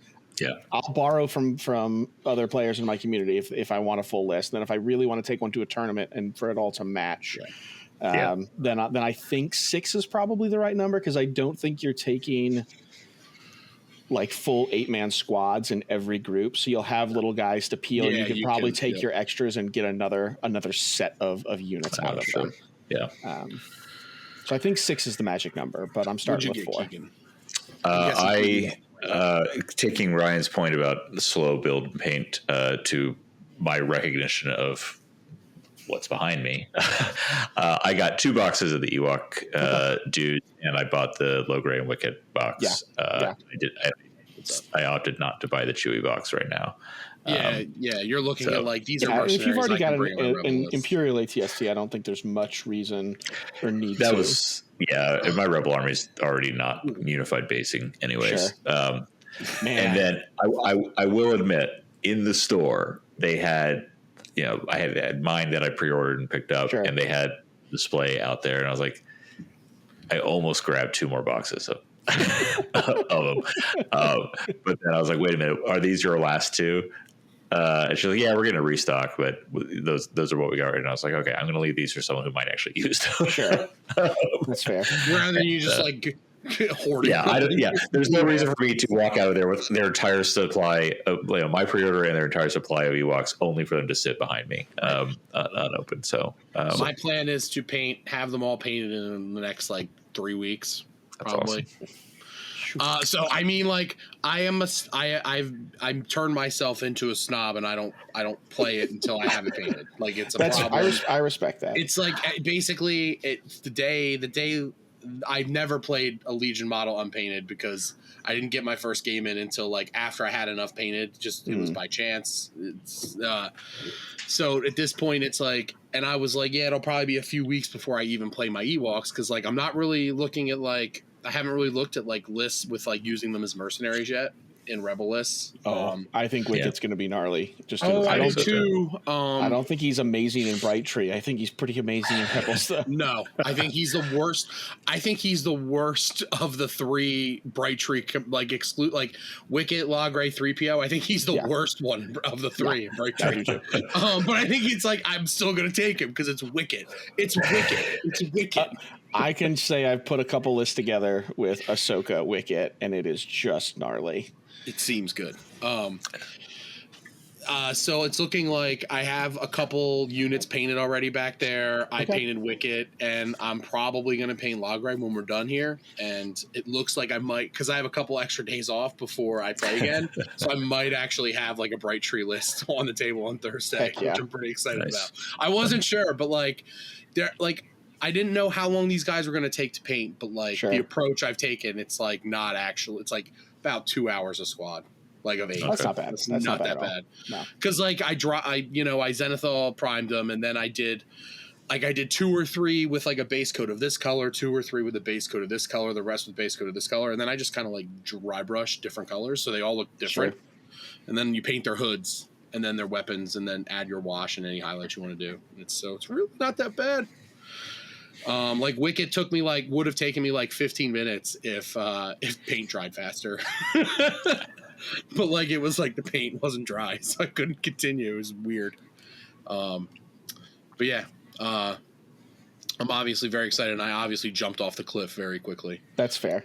I'll borrow from other players in my community if I want a full list. And then if I really want to take one to a tournament and for it all to match, then I think 6 is probably the right number, because I don't think you're taking like full 8-man squads in every group, so you'll have little guys to peel, and you can probably take your extras and get another set of units out of them. So I think 6 is the magic number, but I'm starting with 4. Taking Ryan's point about slow build and paint to my recognition of what's behind me, I got 2 boxes of the Ewok dude, and I bought the low gray and Wicket box. I opted not to buy the Chewy box right now. You're looking at like these are mercenaries. If you've already got an Imperial ATST, I don't think there's much reason or need to. And my Rebel Army is already not unified basing anyways. Man. And then I will admit, in the store they had, I had mine that I pre-ordered and picked up, and they had display out there, and I was like, I almost grabbed 2 more boxes of them. But then I was like, wait a minute, are these your last 2? And she's like, yeah, we're going to restock, but those are what we got right now. I was like, okay, I'm going to leave these for someone who might actually use them. That's fair. Rather than you just hoarding. There's no reason for me to walk out of there with their entire supply of my pre-order and their entire supply of Ewoks, only for them to sit behind me unopened. So my plan is to have them all painted in the next 3 weeks, probably. Awesome. So I mean, I've turned myself into a snob, and I don't play it until I have it painted. It's a problem. I respect that. It's basically it's the day I've never played a Legion model unpainted, because I didn't get my first game in until after I had enough painted. It was by chance. So at this point it's and I was it'll probably be a few weeks before I even play my Ewoks, because I'm not really looking at I haven't really looked at lists with using them as mercenaries yet in Rebel lists. I think Wicket's going to be gnarly. I do too. I don't think he's amazing in Bright Tree. I think he's pretty amazing in Rebels. No, I think he's the worst. I think he's the worst of the 3 Bright Tree, exclude Wicket, Logray, 3PO. I think he's the worst one of the 3 in Bright Tree. But I think it's I'm still going to take him because it's Wicket. It's Wicket. It's Wicket. I can say I've put a couple lists together with Ahsoka, Wicket, and it is just gnarly. It seems good. So it's looking like I have a couple units painted already back there. I painted Wicket, and I'm probably going to paint Logray when we're done here. And it looks like I might, because I have a couple extra days off before I play again. So I might actually have a Bright Tree list on the table on Thursday, which I'm pretty excited about. I wasn't sure, but they're I didn't know how long these guys were going to take to paint, but the approach I've taken, it's not actual. It's about 2 hours a squad, of 8. That's not bad. That's not that bad. Because I Zenithal primed them, and then I did 2 or 3 with a base coat of this color, 2 or 3 with a base coat of this color, the rest with base coat of this color, and then I just kind of dry brush different colors so they all look different. And then you paint their hoods and then their weapons, and then add your wash and any highlights you want to do. It's really not that bad. Wicket took me would have taken me 15 minutes if paint dried faster. But it was the paint wasn't dry, so I couldn't continue. It was weird. But yeah, I'm obviously very excited, and I obviously jumped off the cliff very quickly. That's fair.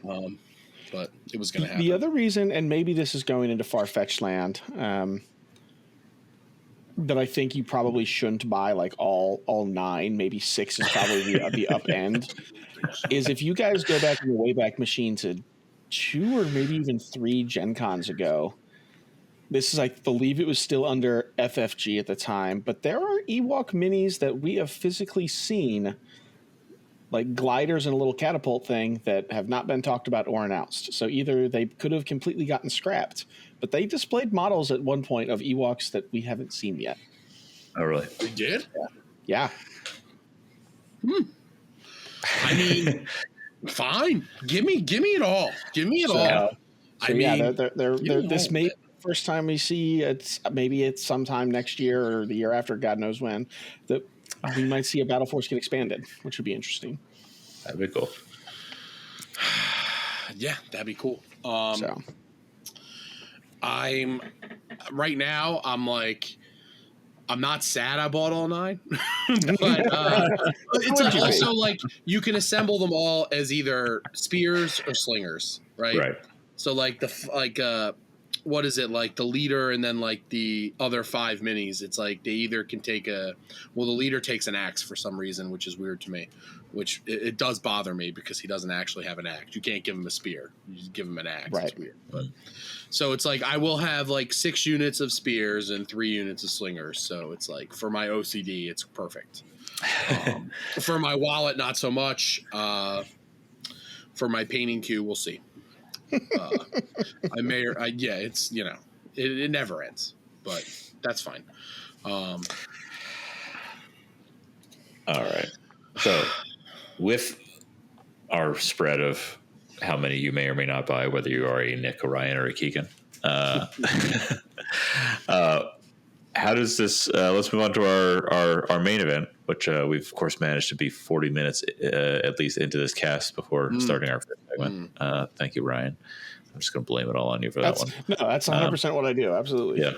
But it was going to happen. The other reason, and maybe this is going into far-fetched land, that I think you probably shouldn't buy all 9, maybe 6 is probably the up end, is if you guys go back in the Wayback Machine to 2 or maybe even 3 Gen Cons ago, this is, I believe it was still under FFG at the time, but there are Ewok Minis that we have physically seen, gliders and a little catapult thing, that have not been talked about or announced. So either they could have completely gotten scrapped, but they displayed models at one point of Ewoks that we haven't seen yet. Oh, really? They did? Yeah. I mean, fine. Give me it all. Give me it all. They're this first time we see it's sometime next year or the year after, God knows when, that we might see a Battle Force get expanded, which would be interesting. That'd be cool. Yeah, that'd be cool. I'm right now. I'm not sad I bought all 9, but it's also like you can assemble them all as either spears or slingers, right? Right. So like what is it, like the leader and then like the other 5 minis? It's like they either can take the leader takes an axe for some reason, which is weird to me, which it does bother me because he doesn't actually have an axe. You can't give him a spear. You just give him an axe. Right. It's weird. But so it's like I will have like 6 units of spears and 3 units of slingers. So it's like for my OCD, it's perfect. For my wallet, not so much. For my painting queue, we'll see. It's it never ends, but that's fine. All right. So with our spread of how many you may or may not buy, whether you are a Nick, a Ryan, or a Keegan, how does this? Let's move on to our main event, which we've of course managed to be 40 minutes at least into this cast before starting our first segment. Thank you, Ryan. I'm just going to blame it all on you for that one. No, that's 100% what I do. Absolutely. Yeah.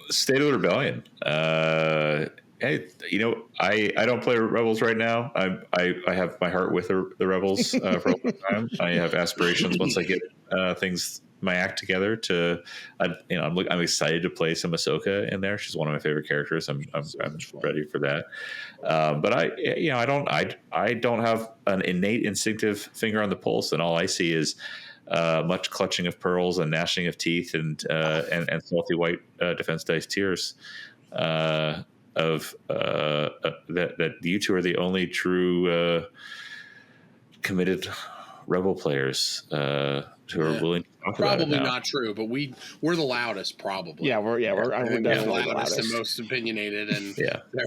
State of the Rebellion. Hey, I don't play Rebels right now. I have my heart with the Rebels for a long time. I have aspirations once I get my act together I'm excited to play some Ahsoka in there. She's one of my favorite characters. I'm ready for that. But I don't have an innate instinctive finger on the pulse, and all I see is much clutching of pearls and gnashing of teeth and salty white defense dice tears. That you two are the only true committed Rebel players who are willing to talk about it. Probably not true, but we're the loudest, probably. Yeah, we're definitely the loudest and most opinionated, and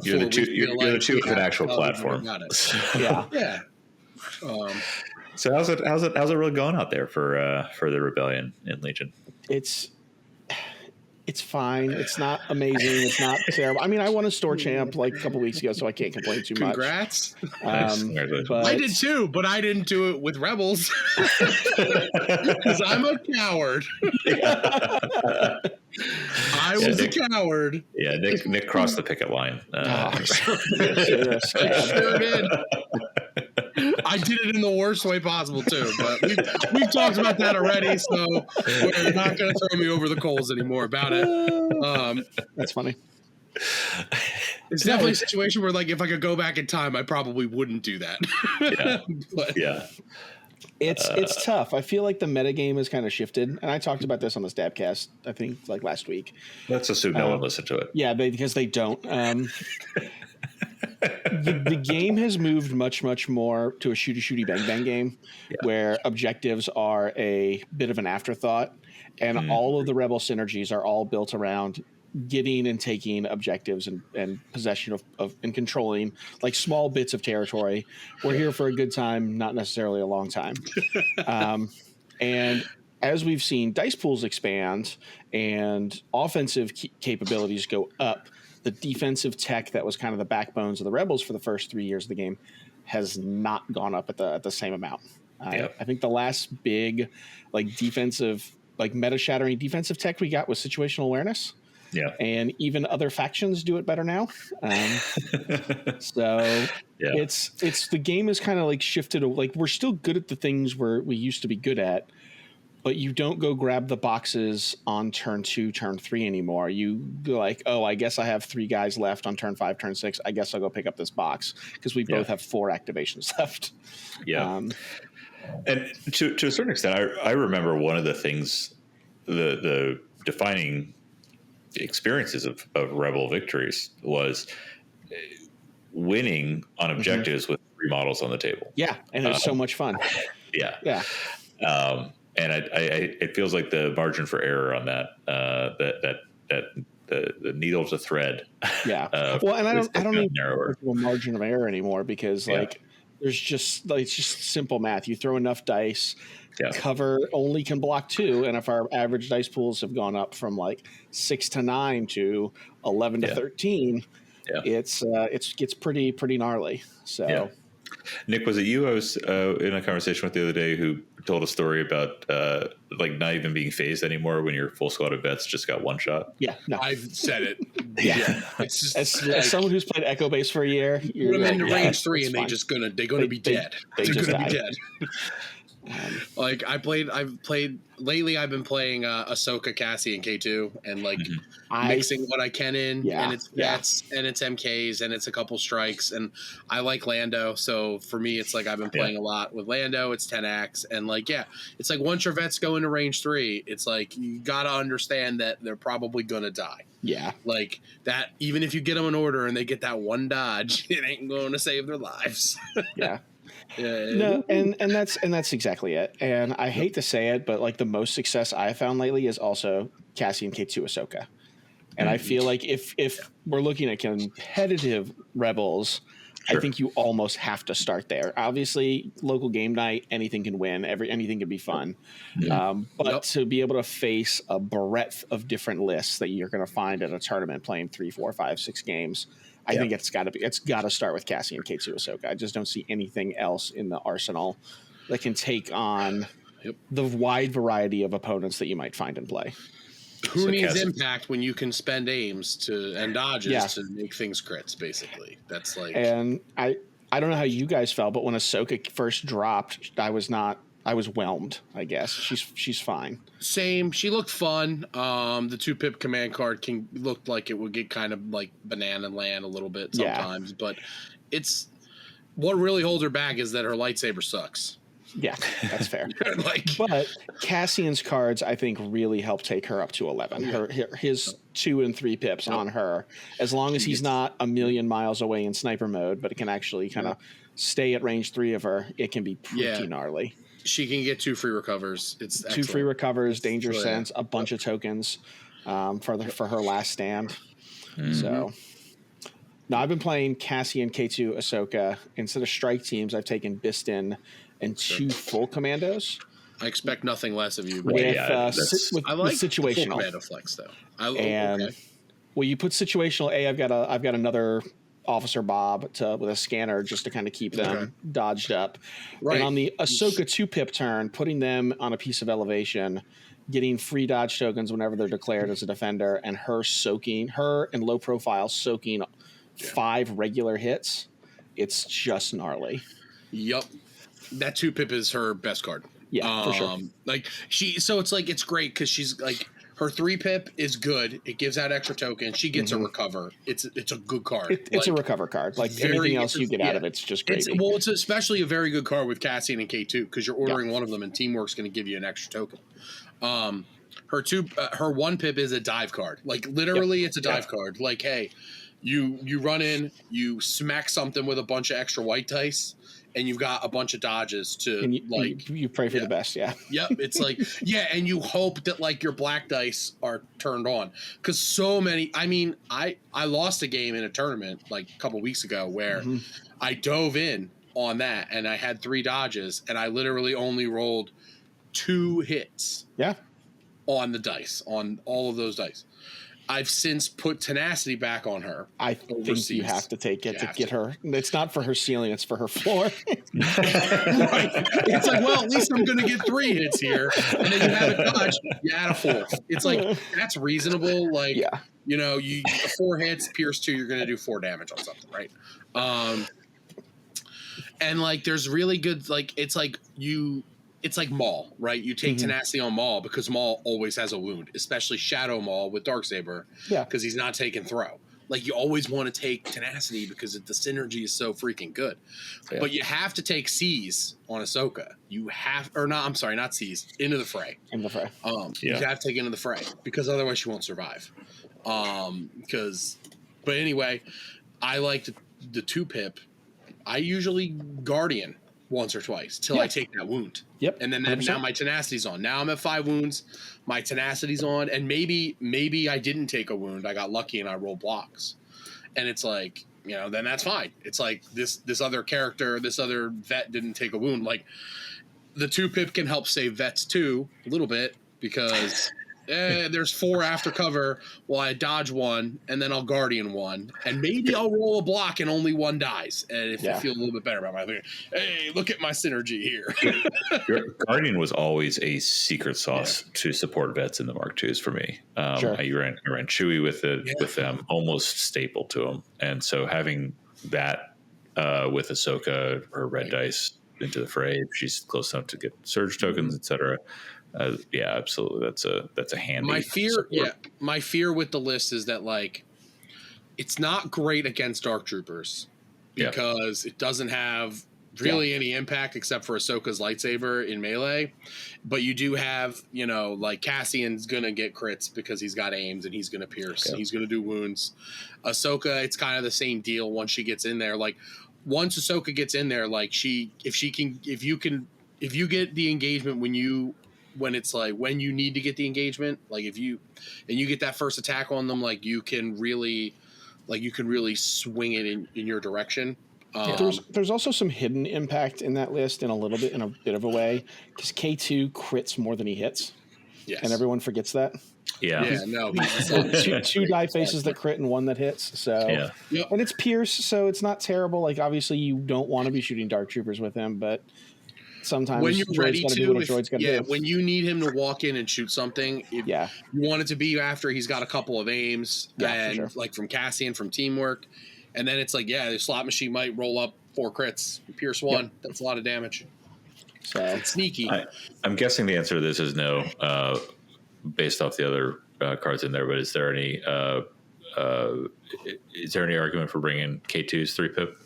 you're the two with an actual platform. Yeah. So how's it really going out there for the Rebellion in Legion? It's fine. It's not amazing. It's not terrible. I mean, I won a store champ like a couple weeks ago, so I can't complain too much. Congrats. But I did too, but I didn't do it with Rebels because I'm a coward. I was a coward. Yeah, Nick crossed the picket line. Sure did. I did it in the worst way possible too, but we've talked about that already, so we're not going to throw me over the coals anymore about it. That's funny. It's definitely a situation where, like, if I could go back in time, I probably wouldn't do that. It's tough. I feel like the metagame has kind of shifted, and I talked about this on the STABcast, I think, like last week. Let's assume no one listened to it. Yeah, because they don't. The game has moved much more to a shooty bang bang game, where objectives are a bit of an afterthought, and all of the Rebel synergies are all built around getting and taking objectives and possession of and controlling like small bits of territory. We're here for a good time, not necessarily a long time. And as we've seen dice pools expand and offensive capabilities go up, the defensive tech that was kind of the backbones of the Rebels for the first 3 years of the game has not gone up at the same amount. I think the last big like defensive, like meta-shattering defensive tech we got was situational awareness. Yeah, and even other factions do it better now. So it's the game is kind of like shifted. Like we're still good at the things we used to be good at, but you don't go grab the boxes on turn 2, turn 3 anymore. You go like, oh, I guess I have 3 guys left on turn 5, turn 6. I guess I'll go pick up this box because we both have 4 activations left. Yeah. And to a certain extent, I remember one of the things, the defining experiences of Rebel victories was winning on objectives with 3 models on the table. Yeah. And it's so much fun. Yeah. And it feels like the margin for error on that, the needle to thread. Yeah. Well, and I don't need a margin of error anymore because like There's just like, it's just simple math. You throw enough dice. Cover only can block 2, and if our average dice pools have gone up from like 6 to 9 to 11 to 13, it gets pretty gnarly. So, Nick, was it you? I was in a conversation with the other day who told a story about like not even being phased anymore when your full squad of vets just got one shot. Yeah, no, I've said it. It's just, as someone who's played Echo Base for a year, you're put them into range 3 and they're gonna be dead. They're gonna be dead. Like I've played lately. I've been playing Ahsoka, Cassie, and K2, and like mixing what I can in, and it's vets, and it's MKs, and it's a couple strikes, and I like Lando. So for me, it's like I've been playing a lot with Lando. It's 10x, and like it's like once your vets go into range 3, it's like you gotta understand that they're probably gonna die. Yeah, like that. Even if you get them in order and they get that one dodge, it ain't going to save their lives. Yeah. No, and that's exactly it. And I hate to say it, but like the most success I have found lately is also Cassie and K2 Ahsoka. And I feel like if we're looking at competitive Rebels, I think you almost have to start there. Obviously, local game night, anything can win. Anything can be fun. But to be able to face a breadth of different lists that you're going to find at a tournament playing 3, 4, 5, 6 games, I think it's got to start with Cassie and K2 Ahsoka. I just don't see anything else in the arsenal that can take on the wide variety of opponents that you might find in play. Who needs impact when you can spend aims and dodges to make things crits? Basically, that's like. And I don't know how you guys felt, but when Ahsoka first dropped, I was whelmed. I guess she's fine. Same. She looked fun. The 2-pip command card looked like it would get kind of like banana land a little bit sometimes, but it's what really holds her back is that her lightsaber sucks. Yeah, that's fair. But Cassian's cards, I think, really help take her up to 11. His 2 and 3 pips on her, as long as he's not a million miles away in sniper mode, but it can actually kind of stay at range 3 of her. It can be pretty gnarly. She can get 2 free recovers. It's 2 free recovers, danger sense, a bunch of tokens for her last stand. So. Now, I've been playing Cassie and K2 Ahsoka. Instead of strike teams, I've taken Biston and 2 full commandos. I expect nothing less of you. With situational commando flex though. Well, you put situational. I've got another officer Bob with a scanner just to kind of keep them dodged up. Right. And on the Ahsoka 2-pip turn, putting them on a piece of elevation, getting free dodge tokens whenever they're declared as a defender, and her in low profile soaking 5 regular hits. It's just gnarly. Yup. That 2-pip is her best card. Yeah, for sure. So it's like, it's great because she's like, her 3-pip is good. It gives out extra tokens. She gets a recover. It's a good card. It's a recover card. Like anything else you get out of it's just great. It's especially a very good card with Cassian and K2 because you're ordering one of them and Teamwork's going to give you an extra token. Her 1-pip is a dive card. Like literally, it's a dive card. Like, hey, you run in, you smack something with a bunch of extra white dice. And you've got a bunch of dodges you pray for the best. Yeah. Yep. It's like, and you hope that like your black dice are turned on because so many, I lost a game in a tournament like a couple weeks ago where I dove in on that and I had 3 dodges and I literally only rolled 2 hits. Yeah. On the dice, on all of those dice. I've since put tenacity back on her. I think you have to take it to get her. It's not for her ceiling; it's for her floor. Right. It's like, well, at least I'm going to get 3 hits here, and then you have a dodge, you add a 4th. It's like that's reasonable. Like, you 4 hits, pierce 2, you're going to do 4 damage on something, right? And like, there's really good. Like, it's like Maul, right? You take tenacity on Maul because Maul always has a wound, especially Shadow Maul with Darksaber. Yeah. Because he's not taking throw. Like, you always want to take tenacity because the synergy is so freaking good. Yeah. But you have to take Seize on Ahsoka. Not Seize, Into the Fray. Into the Fray. You have to take Into the Fray because otherwise she won't survive. But anyway, I like the 2-pip. I usually Guardian once or twice till I take that wound. Yep. And then now my tenacity's on. Now I'm at 5 wounds. My tenacity's on. And maybe I didn't take a wound. I got lucky and I rolled blocks. And it's like, then that's fine. It's like this other character, this other vet didn't take a wound. Like the 2-pip can help save vets too a little bit because there's 4 after cover while I dodge 1 and then I'll guardian 1 and maybe I'll roll a block and only 1 dies. And if I feel a little bit better about my hey, look at my synergy here. Guardian was always a secret sauce to support vets in the Mark IIs for me. I ran Chewie with them, almost staple to them. And so having that with Ahsoka, her red dice into the fray, if she's close enough to get surge tokens, etc. Absolutely. That's a handy. My fear with the list is that like it's not great against Dark Troopers because it doesn't have really any impact except for Ahsoka's lightsaber in melee. But you do have, like Cassian's gonna get crits because he's got aims and he's gonna pierce and he's gonna do wounds. Ahsoka, it's kind of the same deal once she gets in there. Like once Ahsoka gets in there, like if you get the engagement when it's like when you need to get the engagement, like if you get that first attack on them, like you can really swing it in your direction. There's also some hidden impact in that list in a bit of a way because K2 crits more than he hits. Yes. And everyone forgets that. Two die faces that crit and 1 that hits. So and it's Pierce, so it's not terrible. Like obviously you don't want to be shooting Dark Troopers with him, but sometimes when you're ready to, when you need him to walk in and shoot something, you want it to be after he's got a couple of aims and like from Cassian from teamwork, and then it's like the slot machine might roll up 4 crits, pierce 1. That's a lot of damage. So it's sneaky. I'm guessing the answer to this is no, based off the other cards in there. But is there any argument for bringing K2's 3-pip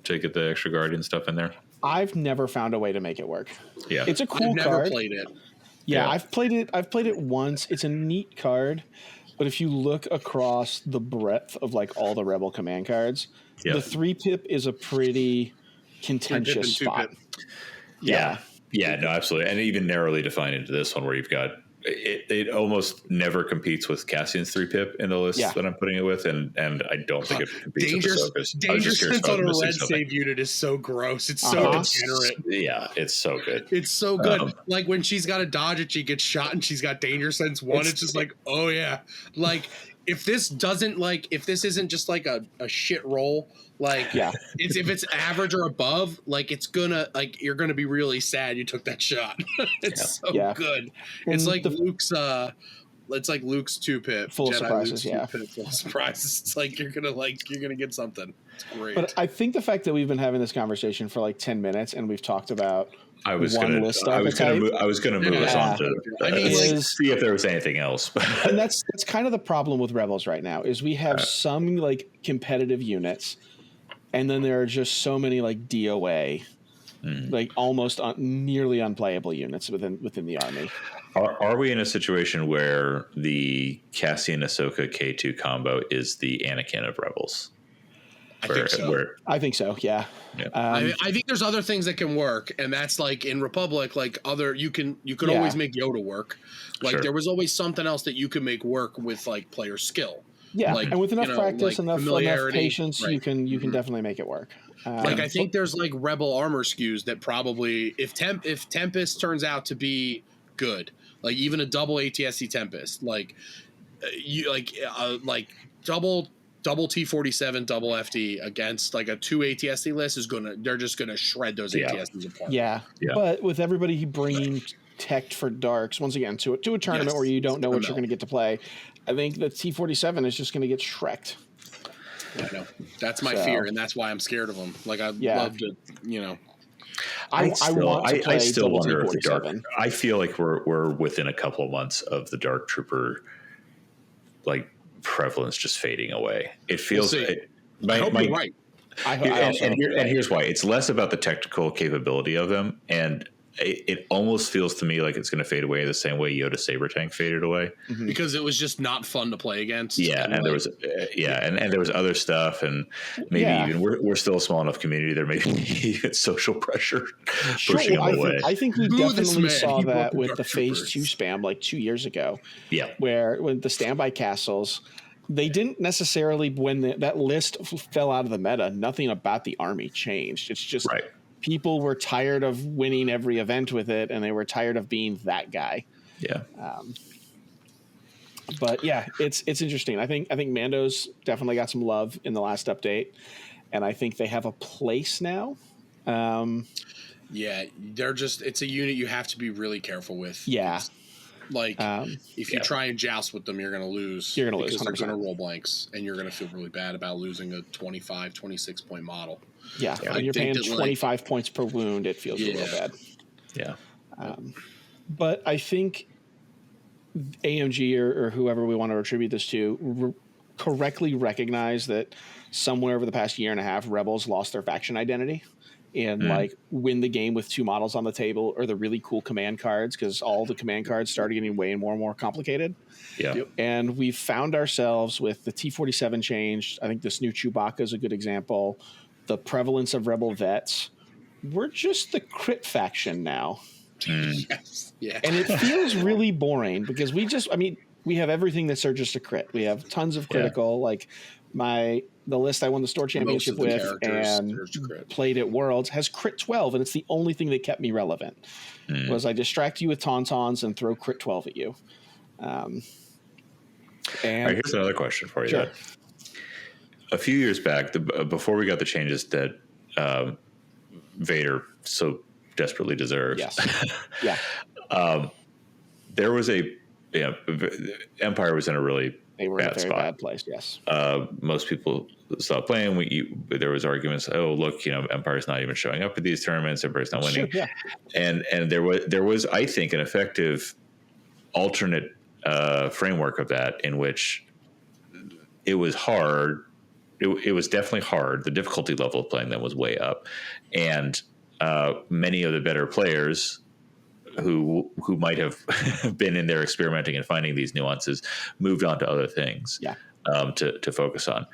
to get the extra guardian stuff in there? I've never found a way to make it work. Yeah, it's a cool I've never card. Played it. Yeah, I've played it once. It's a neat card, but if you look across the breadth of like all the Rebel command cards, the 3-pip is a pretty contentious spot. Yeah, no, absolutely, and even narrowly defined into this one where you've got. It almost never competes with Cassian's 3-pip in the list that I'm putting it with, and I don't think it competes with Ahsoka's. Danger sense on a red save unit is so gross. It's so degenerate. Yeah, it's so good. It's so good. Like when she's got to dodge it, she gets shot, and she's got danger sense 1. It's just like, oh yeah. Like if this isn't just like a shit roll. Like if it's average or above, like it's gonna you're gonna be really sad you took that shot. It's so good. And it's like Luke's 2-pip full of surprises. Full of surprises. It's like you're gonna get something. It's great. But I think the fact that we've been having this conversation for like 10 minutes and we've talked about I was going to move us on to see if there was anything else. And that's kind of the problem with Rebels right now is we have some like competitive units. And then there are just so many like DOA, like almost nearly unplayable units within the army. Are we in a situation where the Cassian Ahsoka K2 combo is the Anakin of Rebels? I think so. Yeah. I think there's other things that can work, and that's like in Republic, like you can always make Yoda work. Like there was always something else that you could make work with like player skill. Yeah, and with enough practice, enough patience, you can definitely make it work. I think there's like Rebel armor skews that probably if Tempest turns out to be good, like even a double ATSC Tempest, like double T-47, double FD against like a 2 ATSC list they're just gonna shred those ATSCs apart. Yeah, but with everybody bringing tech for darks once again to a tournament where you don't know what you're going to get to play, I think the T-47 is just going to get shreked. I know. That's my fear, and that's why I'm scared of them. Like I'd love to, I still wonder if the dark. I feel like we're within a couple of months of the Dark Trooper like prevalence just fading away. It feels. I hope you're right. And here's why: it's less about the technical capability of them, and it almost feels to me like it's going to fade away the same way Yoda Saber Tank faded away because it was just not fun to play against. Yeah, and there was and there was other stuff, and maybe even we're still a small enough community. There may be even social pressure pushing them away. I think we definitely saw that with the Phase 2 spam like 2 years ago. Yeah, where when the standby castles. they didn't necessarily, when that list fell out of the meta, nothing about the army changed. It's just people were tired of winning every event with it, and they were tired of being that guy. Yeah. But yeah, it's interesting. I think Mando's definitely got some love in the last update, and I think they have a place now. Yeah, it's a unit you have to be really careful with. Yeah. Like, if you try and joust with them, you're going to lose. You're going to lose. Because they're going to roll blanks, and you're going to feel really bad about losing a 25, 26-point model. Yeah, when you're paying 25 points per wound, it feels a little bad. Yeah. But I think AMG or whoever we want to attribute this to correctly recognize that somewhere over the past year and a half, Rebels lost their faction identity. And like win the game with 2 models on the table or the really cool command cards, because all the command cards started getting way more and more complicated. Yeah. Yep. And we've found ourselves with the T-47 changed. I think this new Chewbacca is a good example. The prevalence of Rebel vets. We're just the crit faction now. Yes. Yeah. And it feels really boring because we have everything that surges to crit. We have tons of critical, like the list I won the store championship with and played at Worlds has crit 12, and it's the only thing that kept me relevant. Was I distract you with tauntauns and throw crit 12 at you. And here's another question for you. Sure. A few years back, before we got the changes that Vader so desperately deserves, there was Empire was in a really they were in a very bad place. Yes. Most people stopped playing. There was arguments. Oh, look, Empire's not even showing up at these tournaments. Empire's not winning. Sure, yeah. And there was, I think, an effective alternate framework of that in which it was hard. It was definitely hard. The difficulty level of playing them was way up, and many of the better players who might have been in there experimenting and finding these nuances moved on to other things to focus on.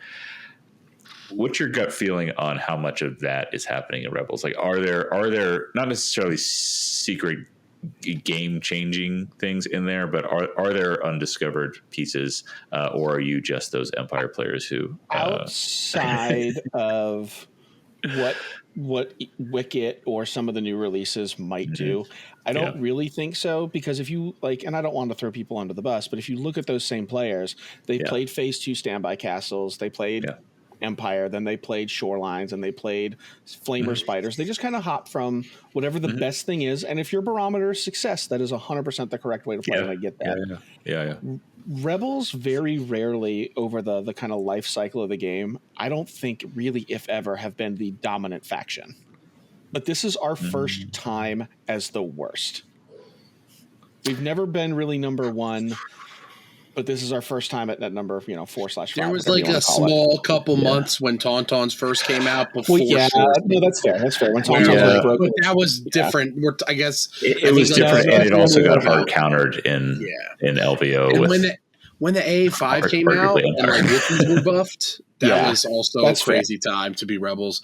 What's your gut feeling on how much of that is happening in Rebels? Like, are there not necessarily secret game changing things in there, but are there undiscovered pieces, or are you just those Empire players who outside of what Wicket or some of the new releases might do? I don't really think so, because if you and I don't want to throw people under the bus, but if you look at those same players, they played Phase 2 standby castles, they played Empire, then they played Shorelines, and they played Flamer Spiders. They just kind of hop from whatever the best thing is, and if your barometer is success, that is 100% the correct way to play, and I get that. Yeah. Rebels very rarely over the kind of life cycle of the game, I don't think really, if ever, have been the dominant faction. But this is our first time as the worst. We've never been really number one, but this is our first time at that number, 4/5. There was like a small couple months when Tauntauns first came out before. No, that's fair. That's fair. When Tauntauns but that was different. I guess it was different, and it also got hard countered in LVO. And when the AA5 came out and Wookiees were buffed, that was also a crazy time to be Rebels.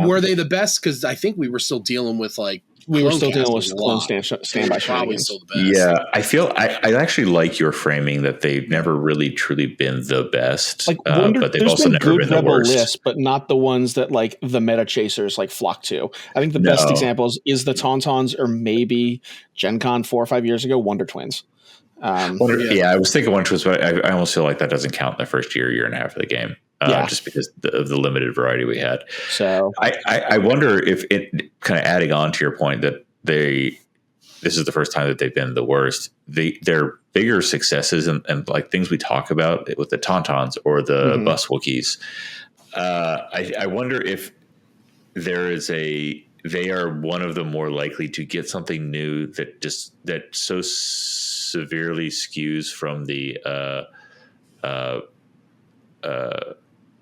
Were they the best? Because I think we were still dealing with we were still dealing with clone standby shenanigans. Yeah, I feel I actually like your framing that they've never really truly been the best, but they've also never been the worst. Lists, but not the ones that the meta chasers flock to. I think the best examples is the Tauntauns, or maybe Gen Con 4 or 5 years ago, Wonder Twins. I was thinking Wonder Twins, but I almost feel like that doesn't count in the first year and a half of the game. Just because of the limited variety we had. So I wonder if it kind of adding on to your point that this is the first time that they've been the worst. Their bigger successes and things we talk about with the Tauntauns or the bus Wookiees. I wonder if there is they are one of the more likely to get something new that so severely skews from the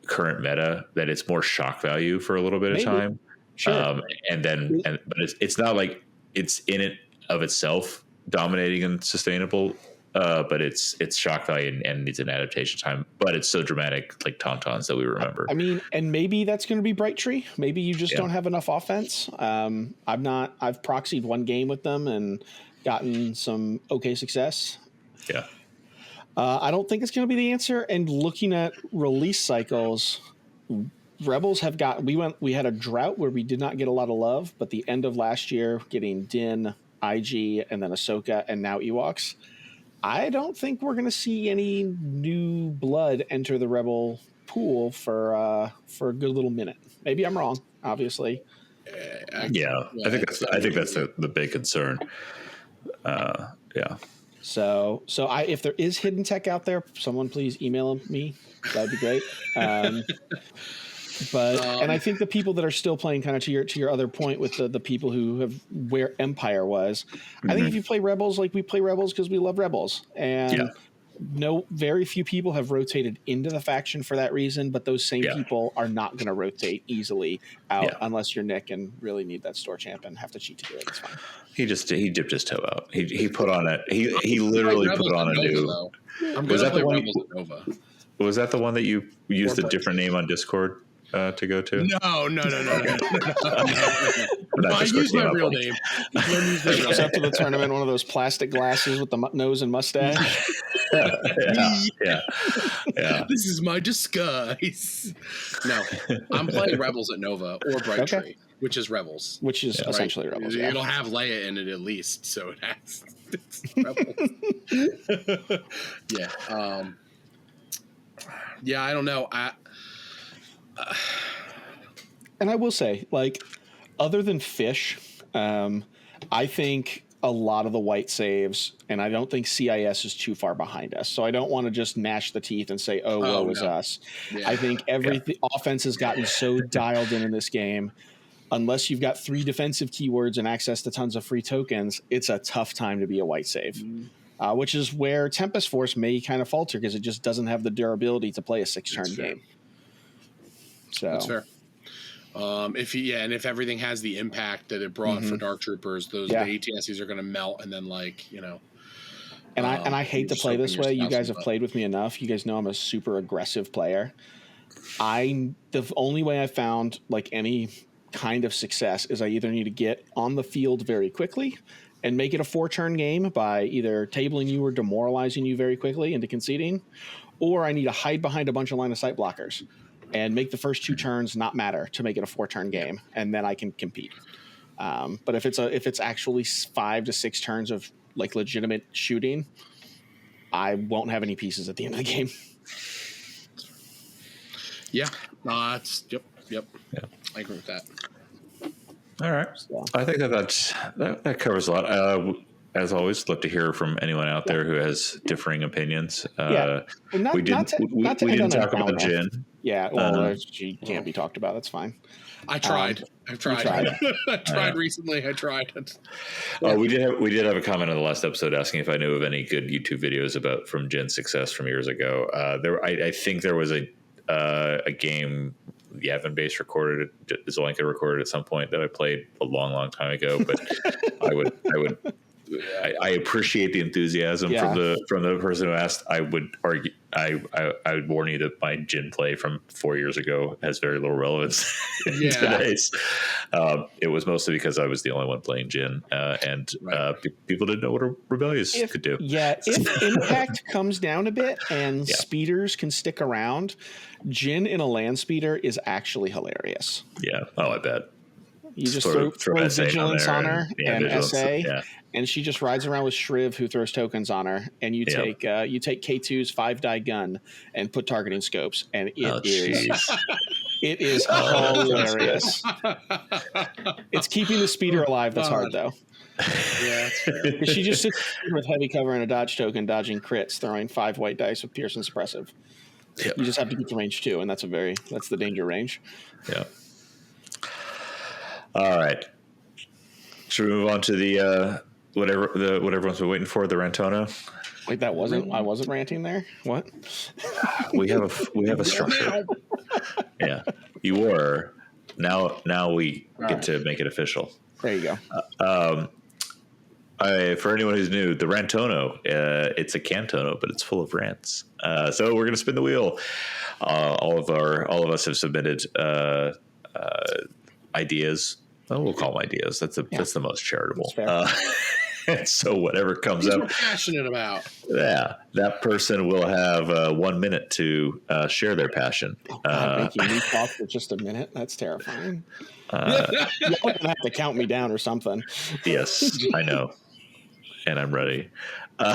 current meta that it's more shock value for a little bit of time. Sure. But it's not like it's in it of itself dominating and sustainable, but it's shock value and needs an adaptation time, but it's so dramatic, like Tauntauns, that we remember. I mean, and maybe that's going to be Bright Tree. Maybe you just don't have enough offense. I've proxied one game with them and gotten some okay success. Yeah. I don't think it's going to be the answer. And looking at release cycles, Rebels have got. We had a drought where we did not get a lot of love, but the end of last year, getting Din, IG, and then Ahsoka, and now Ewoks. I don't think we're going to see any new blood enter the Rebel pool for a good little minute. Maybe I'm wrong. Obviously. I think that's the big concern. Yeah. So if there is hidden tech out there, someone please email me. That'd be great. And I think the people that are still playing, kind of to your other point with the people who have where Empire was, I think if you play Rebels like we play Rebels because we love Rebels, and very few people have rotated into the faction for that reason, but those same people are not going to rotate easily out unless you're Nick and really need that store champ and have to cheat to do it. It's fine. He dipped his toe out. He put on it. He literally put on a new. Was that the one? Nova. Was that the one that you used a different name on Discord to go to? No. I use my real name. Shows up to the tournament, one of those plastic glasses with the nose and mustache. Yeah. This is my disguise. No, I'm playing Rebels at Nova or Bright Tree, which is Rebels. Which is essentially Rebels. It'll have Leia in it at least, so it has. It's Rebels. I don't know. And I will say, like, other than Fish, I think a lot of the white saves, and I don't think CIS is too far behind us. So I don't want to just gnash the teeth and say, woe is us. Yeah. I think every offense has gotten so dialed in this game. Unless you've got 3 defensive keywords and access to tons of free tokens, it's a tough time to be a white save. Which is where Tempest Force may kind of falter because it just doesn't have the durability to play a 6-turn game. So that's fair. If everything has the impact that it brought for Dark Troopers, the ATSs are going to melt, and then And I hate to play this way. You guys have played with me enough. You guys know I'm a super aggressive player. The only way I found like any kind of success is I either need to get on the field very quickly and make it a 4-turn game by either tabling you or demoralizing you very quickly into conceding, or I need to hide behind a bunch of line of sight blockers and make the first 2 turns not matter to make it a 4-turn game, and then I can compete. But if it's actually 5 to 6 turns of like legitimate shooting, I won't have any pieces at the end of the game. Yeah, yep. I agree with that. All right, so I think that covers a lot. As always, love to hear from anyone out there who has differing opinions. We didn't talk about Jin. Yeah, well, she can't be talked about. That's fine. I tried. I tried recently. I tried. We did have a comment on the last episode asking if I knew of any good YouTube videos from Jin's success from years ago. I think there was a game Yavin Base recorded, Zoinka recorded at some point that I played a long time ago, but I appreciate the enthusiasm from the person who asked. I would argue, I would warn you that my Jin play from 4 years ago has very little relevance in today's. It was mostly because I was the only one playing Jin, and people didn't know what a Rebellious could do. Yeah, if impact comes down a bit and speeders can stick around, Jin in a land speeder is actually hilarious. Yeah. Oh, I bet. You just throw Vigilance on her and SA, and she just rides around with Shriv, who throws tokens on her, and you take K2's 5-die gun and put targeting scopes, and it is hilarious. It's keeping the speeder alive. That's hard though. Yeah, that's fair. Because she just sits with heavy cover and a dodge token, dodging crits, throwing 5 white dice with Pierce and Suppressive. Yep. You just have to get the range too, and that's the danger range. Yeah. All right. Should we move on to the what everyone's been waiting for, the Rantono? Wait, I wasn't ranting there. What? We have a structure. Yeah, you were. Now we get to make it official. There you go. For anyone who's new, the Rantono, it's a Cantono, but it's full of rants. So we're going to spin the wheel. All of us have submitted ideas. Well, we'll call them ideas. That's the most charitable. And so whatever comes up, passionate about. Yeah, that person will have 1 minute to share their passion. Making me talk for just a minute. That's terrifying. Y'all gonna have to count me down or something. Yes, I know. And I'm ready. All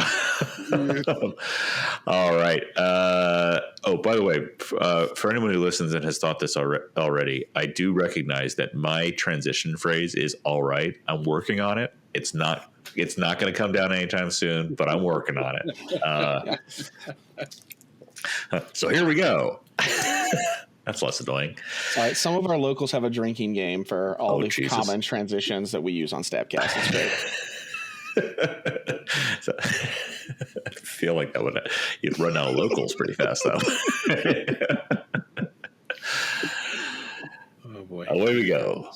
right. By the way, for anyone who listens and has thought this already, I do recognize that my transition phrase is all right. I'm working on it. It's not going to come down anytime soon, but I'm working on it. So here we go. That's less annoying. All right. Some of our locals have a drinking game for all the common transitions that we use on STABCast. It's great. So, I feel like you'd run out of locals pretty fast, though. Oh boy! Away we go.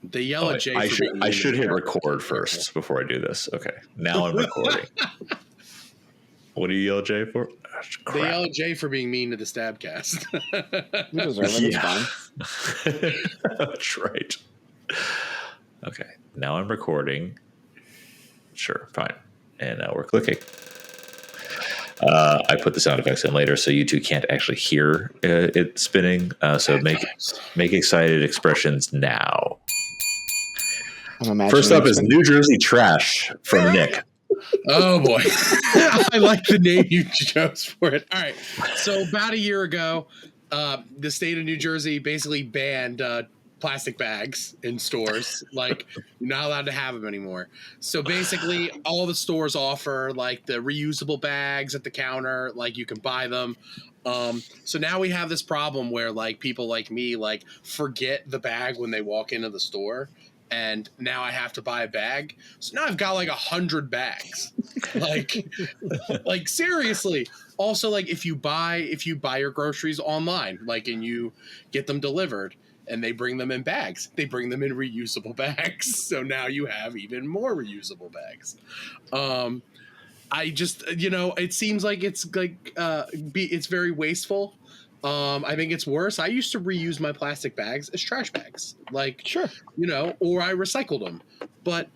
They yell at Jay. I should hit record first before I do this. Okay, now I'm recording. What do you yell at Jay for? Oh, they yell at Jay for being mean to the STABcast. You deserve it. It's fine. That's right. Okay, now I'm recording. Sure, fine. And now we're clicking. I put the sound effects in later, so you two can't actually hear it spinning. So make excited expressions now. First up is New Jersey Trash from Nick. Oh boy, I like the name you chose for it. All right, so about a year ago, the state of New Jersey basically banned plastic bags in stores. Like, you're not allowed to have them anymore. So basically all the stores offer like the reusable bags at the counter, like you can buy them. So now we have this problem where like people like me like forget the bag when they walk into the store, and now I have to buy a bag. So now I've got like 100 bags. like seriously. Also, like if you buy your groceries online, like, and you get them delivered, and they bring them in bags. They bring them in reusable bags. So now you have even more reusable bags. I just, it seems like it's like, it's very wasteful. I think it's worse. I used to reuse my plastic bags as trash bags. Like, sure. Or I recycled them. But,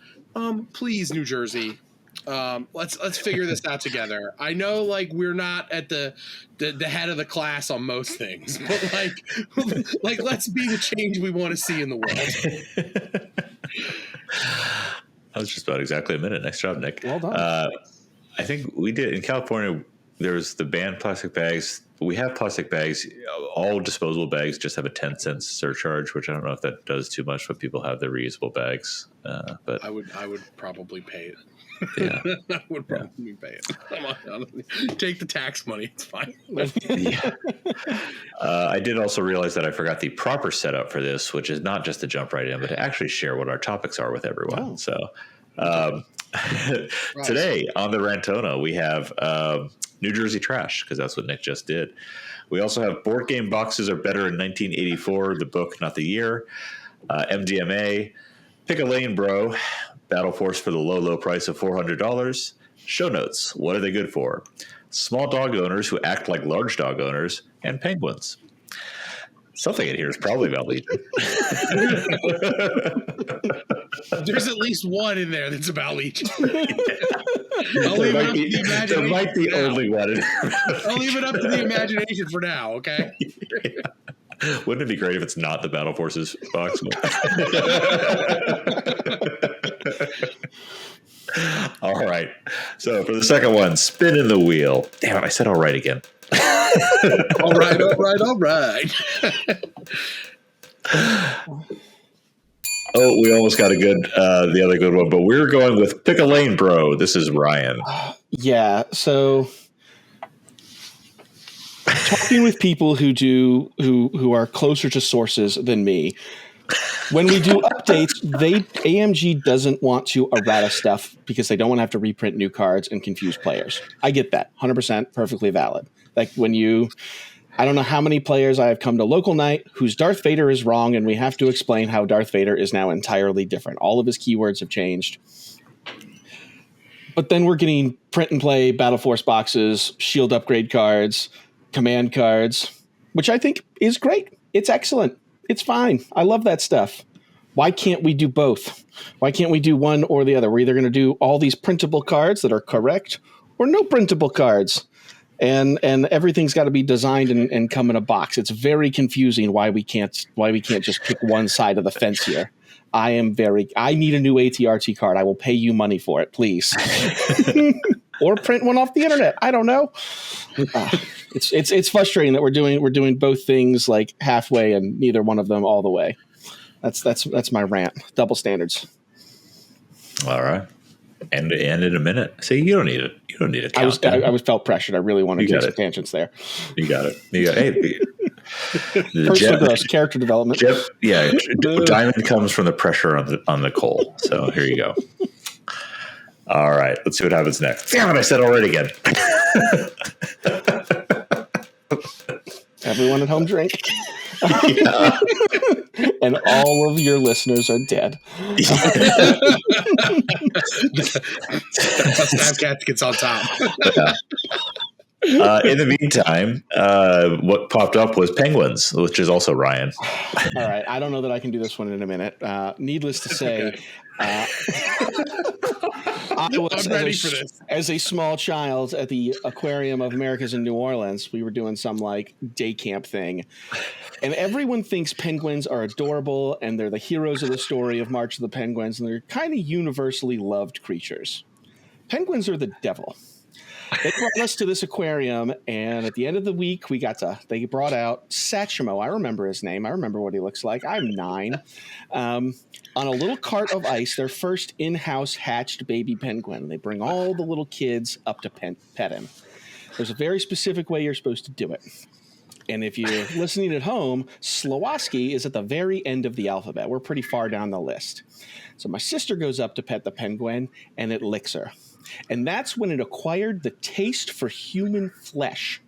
please, New Jersey, let's figure this out together. I know like we're not at the head of the class on most things, but like let's be the change we want to see in the world. That was just about exactly a minute. Nice job, Nick. Well done. I think we did in California. There was the banned plastic bags. We have plastic bags. All disposable bags just have a 10-cent surcharge, which I don't know if that does too much, but people have their reusable bags. But I would probably pay it. Yeah. I would probably pay it. Come on, take the tax money. It's fine. Yeah. I did also realize that I forgot the proper setup for this, which is not just to jump right in, but to actually share what our topics are with everyone. Oh. So today on the Rantono, we have New Jersey Trash, because that's what Nick just did. We also have Board Game Boxes Are Better in 1984, the book, not the year. MDMA, Pick a Lane, Bro, Battle Force for the low price of $400. Show notes, what are they good for? Small dog owners who act like large dog owners, and penguins. Something in here is probably about Legion. There's at least one in there that's about Legion. There might be only one. I'll leave it up to the imagination for now, okay? Yeah. Wouldn't it be great if it's not the Battle Forces box? All right. So for the second one, spin in the wheel. Damn it, I said all right again. All right. Oh, we almost got the other good one, but we're going with Pick a Lane, Bro. This is Ryan. Yeah, so talking with people who are closer to sources than me, when we do updates, AMG doesn't want to errata stuff because they don't want to have to reprint new cards and confuse players. I get that. 100% perfectly valid. Like I don't know how many players I have come to local night whose Darth Vader is wrong, and we have to explain how Darth Vader is now entirely different. All of his keywords have changed. But then we're getting print and play Battle Force boxes, shield upgrade cards, command cards, which I think is great. It's excellent. It's fine. I love that stuff. Why can't we do both? Why can't we do one or the other? We're either going to do all these printable cards that are correct or no printable cards. And everything's got to be designed and come in a box. It's very confusing why we can't just pick one side of the fence here. I need a new ATRT card. I will pay you money for it, please. Or print one off the internet. I don't know. It's frustrating that we're doing both things like halfway and neither one of them all the way. That's my rant. Double standards. All right. And in a minute. See, you don't need it. You don't need a countdown. I was felt pressured. I really wanted to take some tangents there. You got it. Hey, personal growth, character development. Diamond comes from the pressure on the coal. So here you go. All right, let's see what happens next. Damn it! I said already again. Everyone at home drink. And all of your listeners are dead. STABCast gets on top. In the meantime, what popped up was penguins, which is also Ryan. All right, I don't know that I can do this one in a minute. Needless to say, I was ready for this. As a small child at the Aquarium of Americas in New Orleans, we were doing some like day camp thing. And everyone thinks penguins are adorable and they're the heroes of the story of March of the Penguins. And they're kind of universally loved creatures. Penguins are the devil. They brought us to this aquarium, and at the end of the week, they brought out Satchmo. I remember his name. I remember what he looks like. I'm 9. On a little cart of ice, their first in-house hatched baby penguin. They bring all the little kids up to pet him. There's a very specific way you're supposed to do it. And if you're listening at home, Sliwacky is at the very end of the alphabet. We're pretty far down the list. So my sister goes up to pet the penguin, and it licks her. And that's when it acquired the taste for human flesh.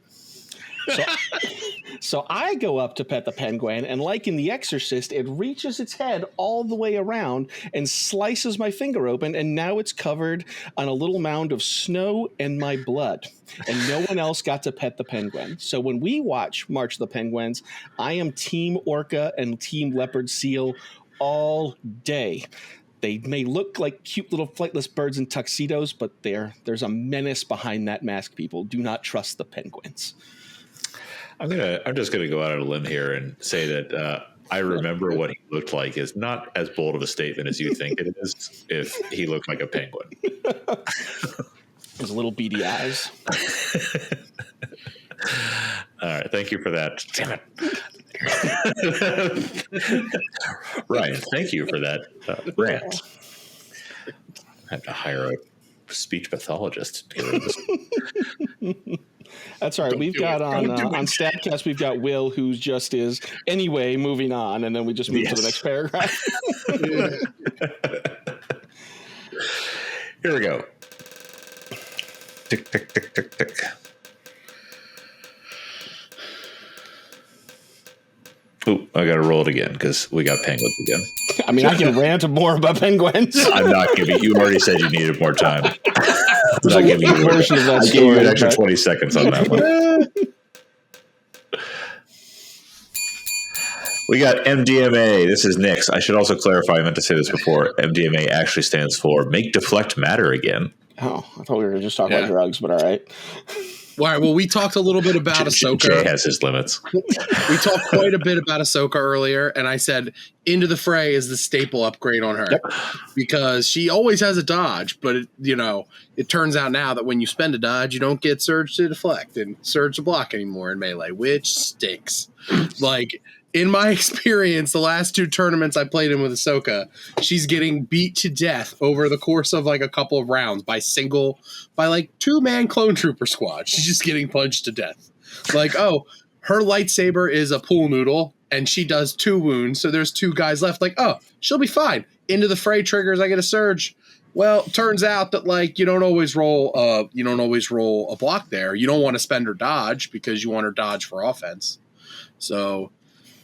So I go up to pet the penguin, and like in The Exorcist, it reaches its head all the way around and slices my finger open, and now it's covered on a little mound of snow and my blood. And no one else got to pet the penguin. So when we watch March of the Penguins, I am Team Orca and Team Leopard Seal all day. They may look like cute little flightless birds in tuxedos, but there's a menace behind that mask, people. Do not trust the penguins. I'm just gonna go out on a limb here and say that I remember what he looked like is not as bold of a statement as you think it is if he looked like a penguin. His little beady eyes. All right, thank you for that. Damn it. Ryan, thank you for that rant. I have to hire a speech pathologist to get rid of this. That's all right. We've got on STABCast, we've got Will, who just is anyway moving on, and then we just move to the next paragraph. Here we go. Tick, tick, tick, tick, tick. Ooh, I got to roll it again because we got penguins again. I mean, I can rant more about penguins. I'm not giving you. already said you needed more time. I'm not giving you version of that I story. gave you an extra 20 seconds on that one. We got MDMA. This is Nick's. I should also clarify, I meant to say this before. MDMA actually stands for Make Deflect Matter Again. Oh, I thought we were just talking about drugs, but all right. All right, well, we talked a little bit about Ahsoka. Jay has his limits. We talked quite a bit about Ahsoka earlier, and I said Into the Fray is the staple upgrade on her because she always has a dodge, but it turns out now that when you spend a dodge, you don't get surge to deflect and surge to block anymore in Melee, which stinks. Like, in my experience, the last 2 tournaments I played in with Ahsoka, she's getting beat to death over the course of like a couple of rounds by like 2-man clone trooper squad. She's just getting punched to death. Like, oh, her lightsaber is a pool noodle and she does 2 wounds. So there's 2 guys left. Like, oh, she'll be fine. Into the Fray triggers, I get a surge. Well, turns out that like you don't always roll a block there. You don't want to spend her dodge because you want her dodge for offense. So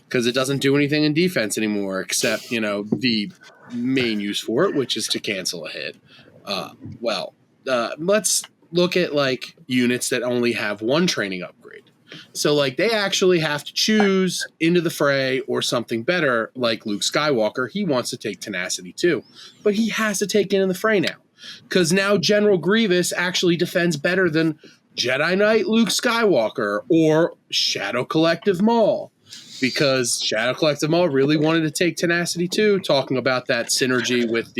because it doesn't do anything in defense anymore except, the main use for it, which is to cancel a hit. Let's look at like units that only have 1 training upgrade. So, like, they actually have to choose into the fray or something better. Like Luke Skywalker, he wants to take tenacity too, but he has to take into the fray now, because now General Grievous actually defends better than Jedi Knight Luke Skywalker or Shadow Collective Maul, because Shadow Collective Maul really wanted to take tenacity too, talking about that synergy with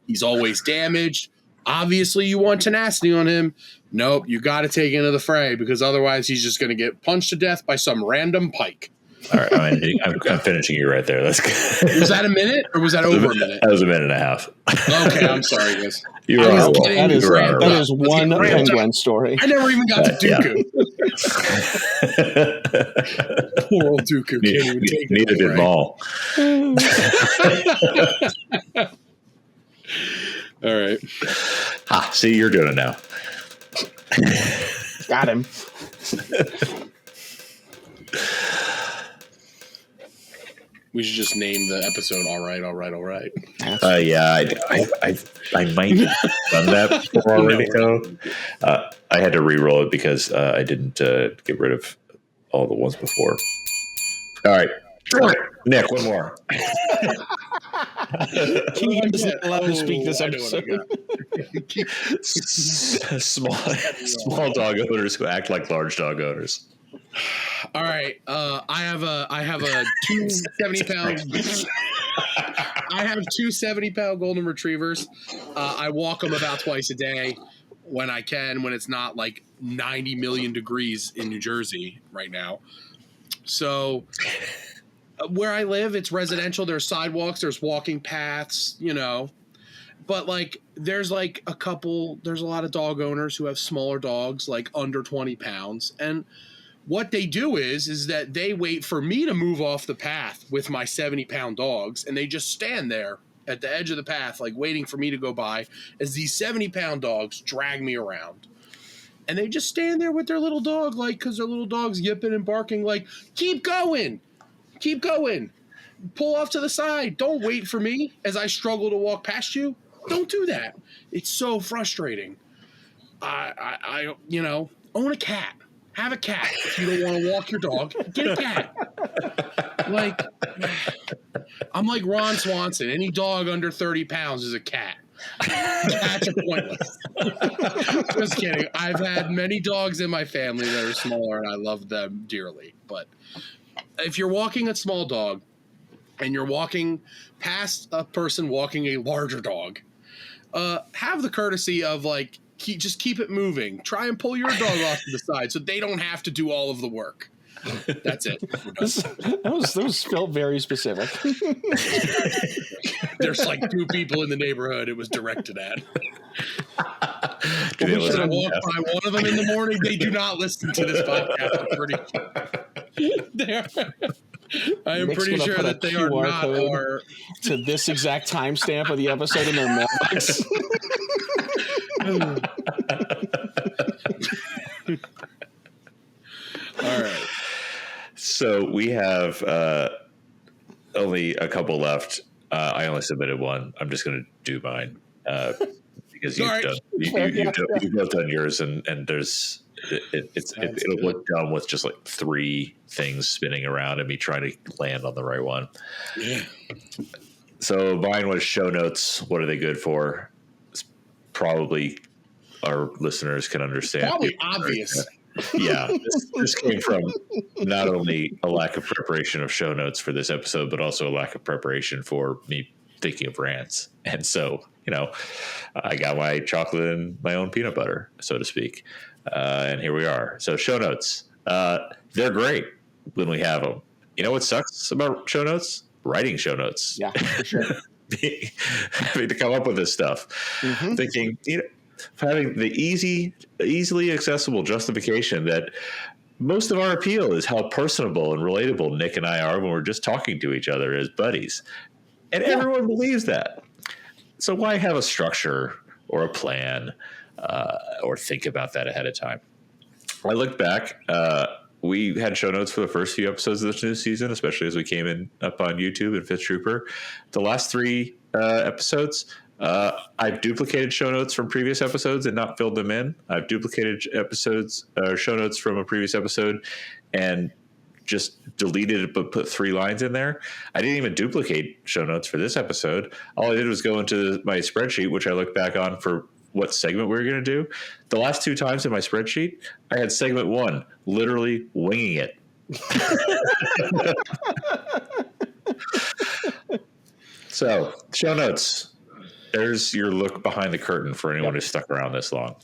he's always damaged. Obviously, you want tenacity on him. Nope, you got to take into the fray, because otherwise he's just going to get punched to death by some random pike. All right, I'm finishing you right there. That's good. Was that a minute or was that over a minute? That was a minute and a half. Okay, I'm sorry, guys. You were on a roll. That is one Penguin story. I never even got to Dooku. Yeah. Poor old Dooku. Neither did Maul. All right. See, you're doing it now. Got him. We should just name the episode "All Right, All Right, All Right." Yeah, I might have done that before already. I had to re-roll it because I didn't get rid of all the ones before. All right, Nick, one more. Keegan isn't allowed to speak this episode. Small dog owners who act like large dog owners. All right, I have a 270-pound. I have 270-pound golden retrievers. I walk them about twice a day when I can, when it's not like 90 million degrees in New Jersey right now. So where I live, it's residential. There's sidewalks, there's walking paths, you know. But like there's a lot of dog owners who have smaller dogs, like under 20 pounds. And what they do is that they wait for me to move off the path with my 70-pound dogs, and they just stand there at the edge of the path, like waiting for me to go by as these 70-pound dogs drag me around. And they just stand there with their little dog, like, because their little dog's yipping and barking, like, keep going, pull off to the side. Don't wait for me as I struggle to walk past you. Don't do that. It's so frustrating. I own a cat. Have a cat. If you don't want to walk your dog, get a cat. Like, I'm like Ron Swanson. Any dog under 30 pounds is a cat. Cats are pointless. Just kidding. I've had many dogs in my family that are smaller, and I love them dearly. But if you're walking a small dog and you're walking past a person walking a larger dog, have the courtesy of, like, just keep it moving. Try and pull your dog off to the side so they don't have to do all of the work. That's it. That was felt very specific. There's like 2 people in the neighborhood it was directed at. I walk by one of them in the morning. They do not listen to this podcast. I am pretty sure that they are not our... to this exact timestamp of the episode in their mailbox. All right. So we have only a couple left. I only submitted one. I'm just going to do mine because you've both done yours, and there's it'll look dumb with just like 3 things spinning around and me trying to land on the right one. Yeah. So mine was show notes. What are they good for? It's probably our listeners can understand. Probably obvious. Yeah, this came from not only a lack of preparation of show notes for this episode, but also a lack of preparation for me thinking of rants. And so, I got my chocolate and my own peanut butter, so to speak. And here we are. So show notes, they're great when we have them. You know what sucks about show notes? Writing show notes. Yeah, for sure. Having to come up with this stuff. Mm-hmm. Thinking, having the easily accessible justification that most of our appeal is how personable and relatable Nick and I are when we're just talking to each other as buddies. And everyone believes that. So why have a structure or a plan or think about that ahead of time? I look back. We had show notes for the first few episodes of this new season, especially as we came in up on YouTube and Fifth Trooper. The last 3 episodes, I've duplicated show notes from previous episodes and not filled them in. I've duplicated show notes from a previous episode and just deleted it but put 3 lines in there. I didn't even duplicate show notes for this episode. All I did was go into my spreadsheet, which I looked back on for what segment we were going to do. The last 2 times in my spreadsheet, I had segment 1, literally winging it. So, show notes. There's your look behind the curtain for anyone who's stuck around this long.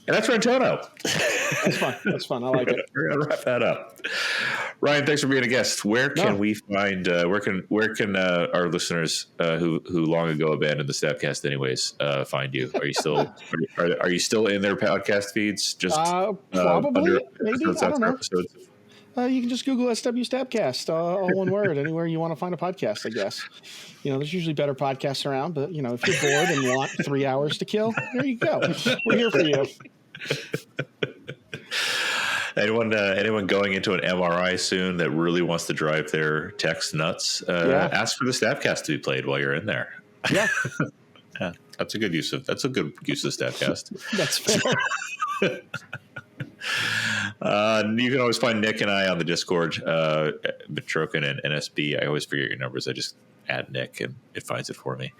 And that's Rantono. That's fun. That's fun. I like it. We're gonna wrap that up. Ryan, thanks for being a guest. Where can we find? Where can our listeners who long ago abandoned the STABCast anyways find you? Are you still are you still in their podcast feeds? Just probably, maybe. I don't know. Episodes? You can just Google STABCast, all one word, anywhere you want to find a podcast, I guess. There's usually better podcasts around, but, if you're bored and want 3 hours to kill, there you go. We're here for you. Anyone going into an MRI soon that really wants to drive their techs nuts, ask for the STABCast to be played while you're in there. Yeah. Yeah, that's a good use of STABCast. That's fair. You can always find Nick and I on the Discord, Betroken and NSB. I always forget your numbers. I just add Nick and it finds it for me.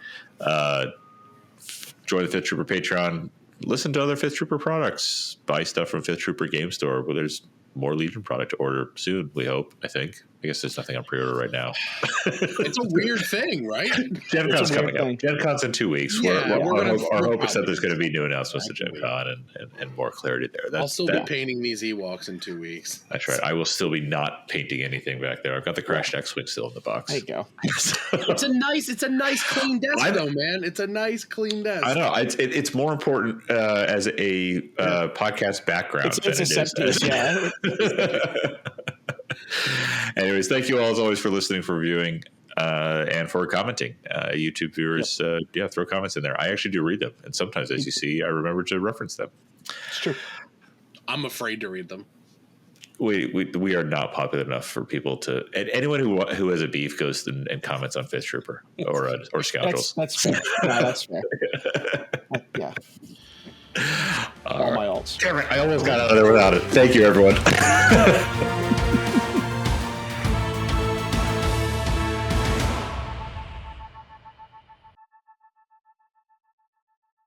Join the Fifth Trooper Patreon. Listen to other Fifth Trooper products. Buy stuff from Fifth Trooper Game Store, where there's more Legion product to order soon, we hope, I think. I guess there's nothing on pre-order right now. It's a weird thing, right? Gen Con's coming up. Gen Con's in 2 weeks. Yeah, our hope is that there's going to be new announcements to Gen Con and more clarity there. I'll still be painting these Ewoks in 2 weeks. That's right. I will still be not painting anything back there. I've got the Crash X-Wing still in the box. There you go. It's a nice clean desk, though, man. It's a nice clean desk. I know. It's more important as a podcast background. It's a set piece, yeah. Anyways, thank you all as always for listening, for viewing, and for commenting. YouTube viewers, throw comments in there. I actually do read them, and sometimes, as you see, I remember to reference them. It's true. I'm afraid to read them. We are not popular enough for people to. And anyone who has a beef goes and comments on Fifth Trooper or Scoundrels. That's fair. No, that's fair. Yeah. All my alts. Damn it! I almost got out of there without it. Thank you, everyone.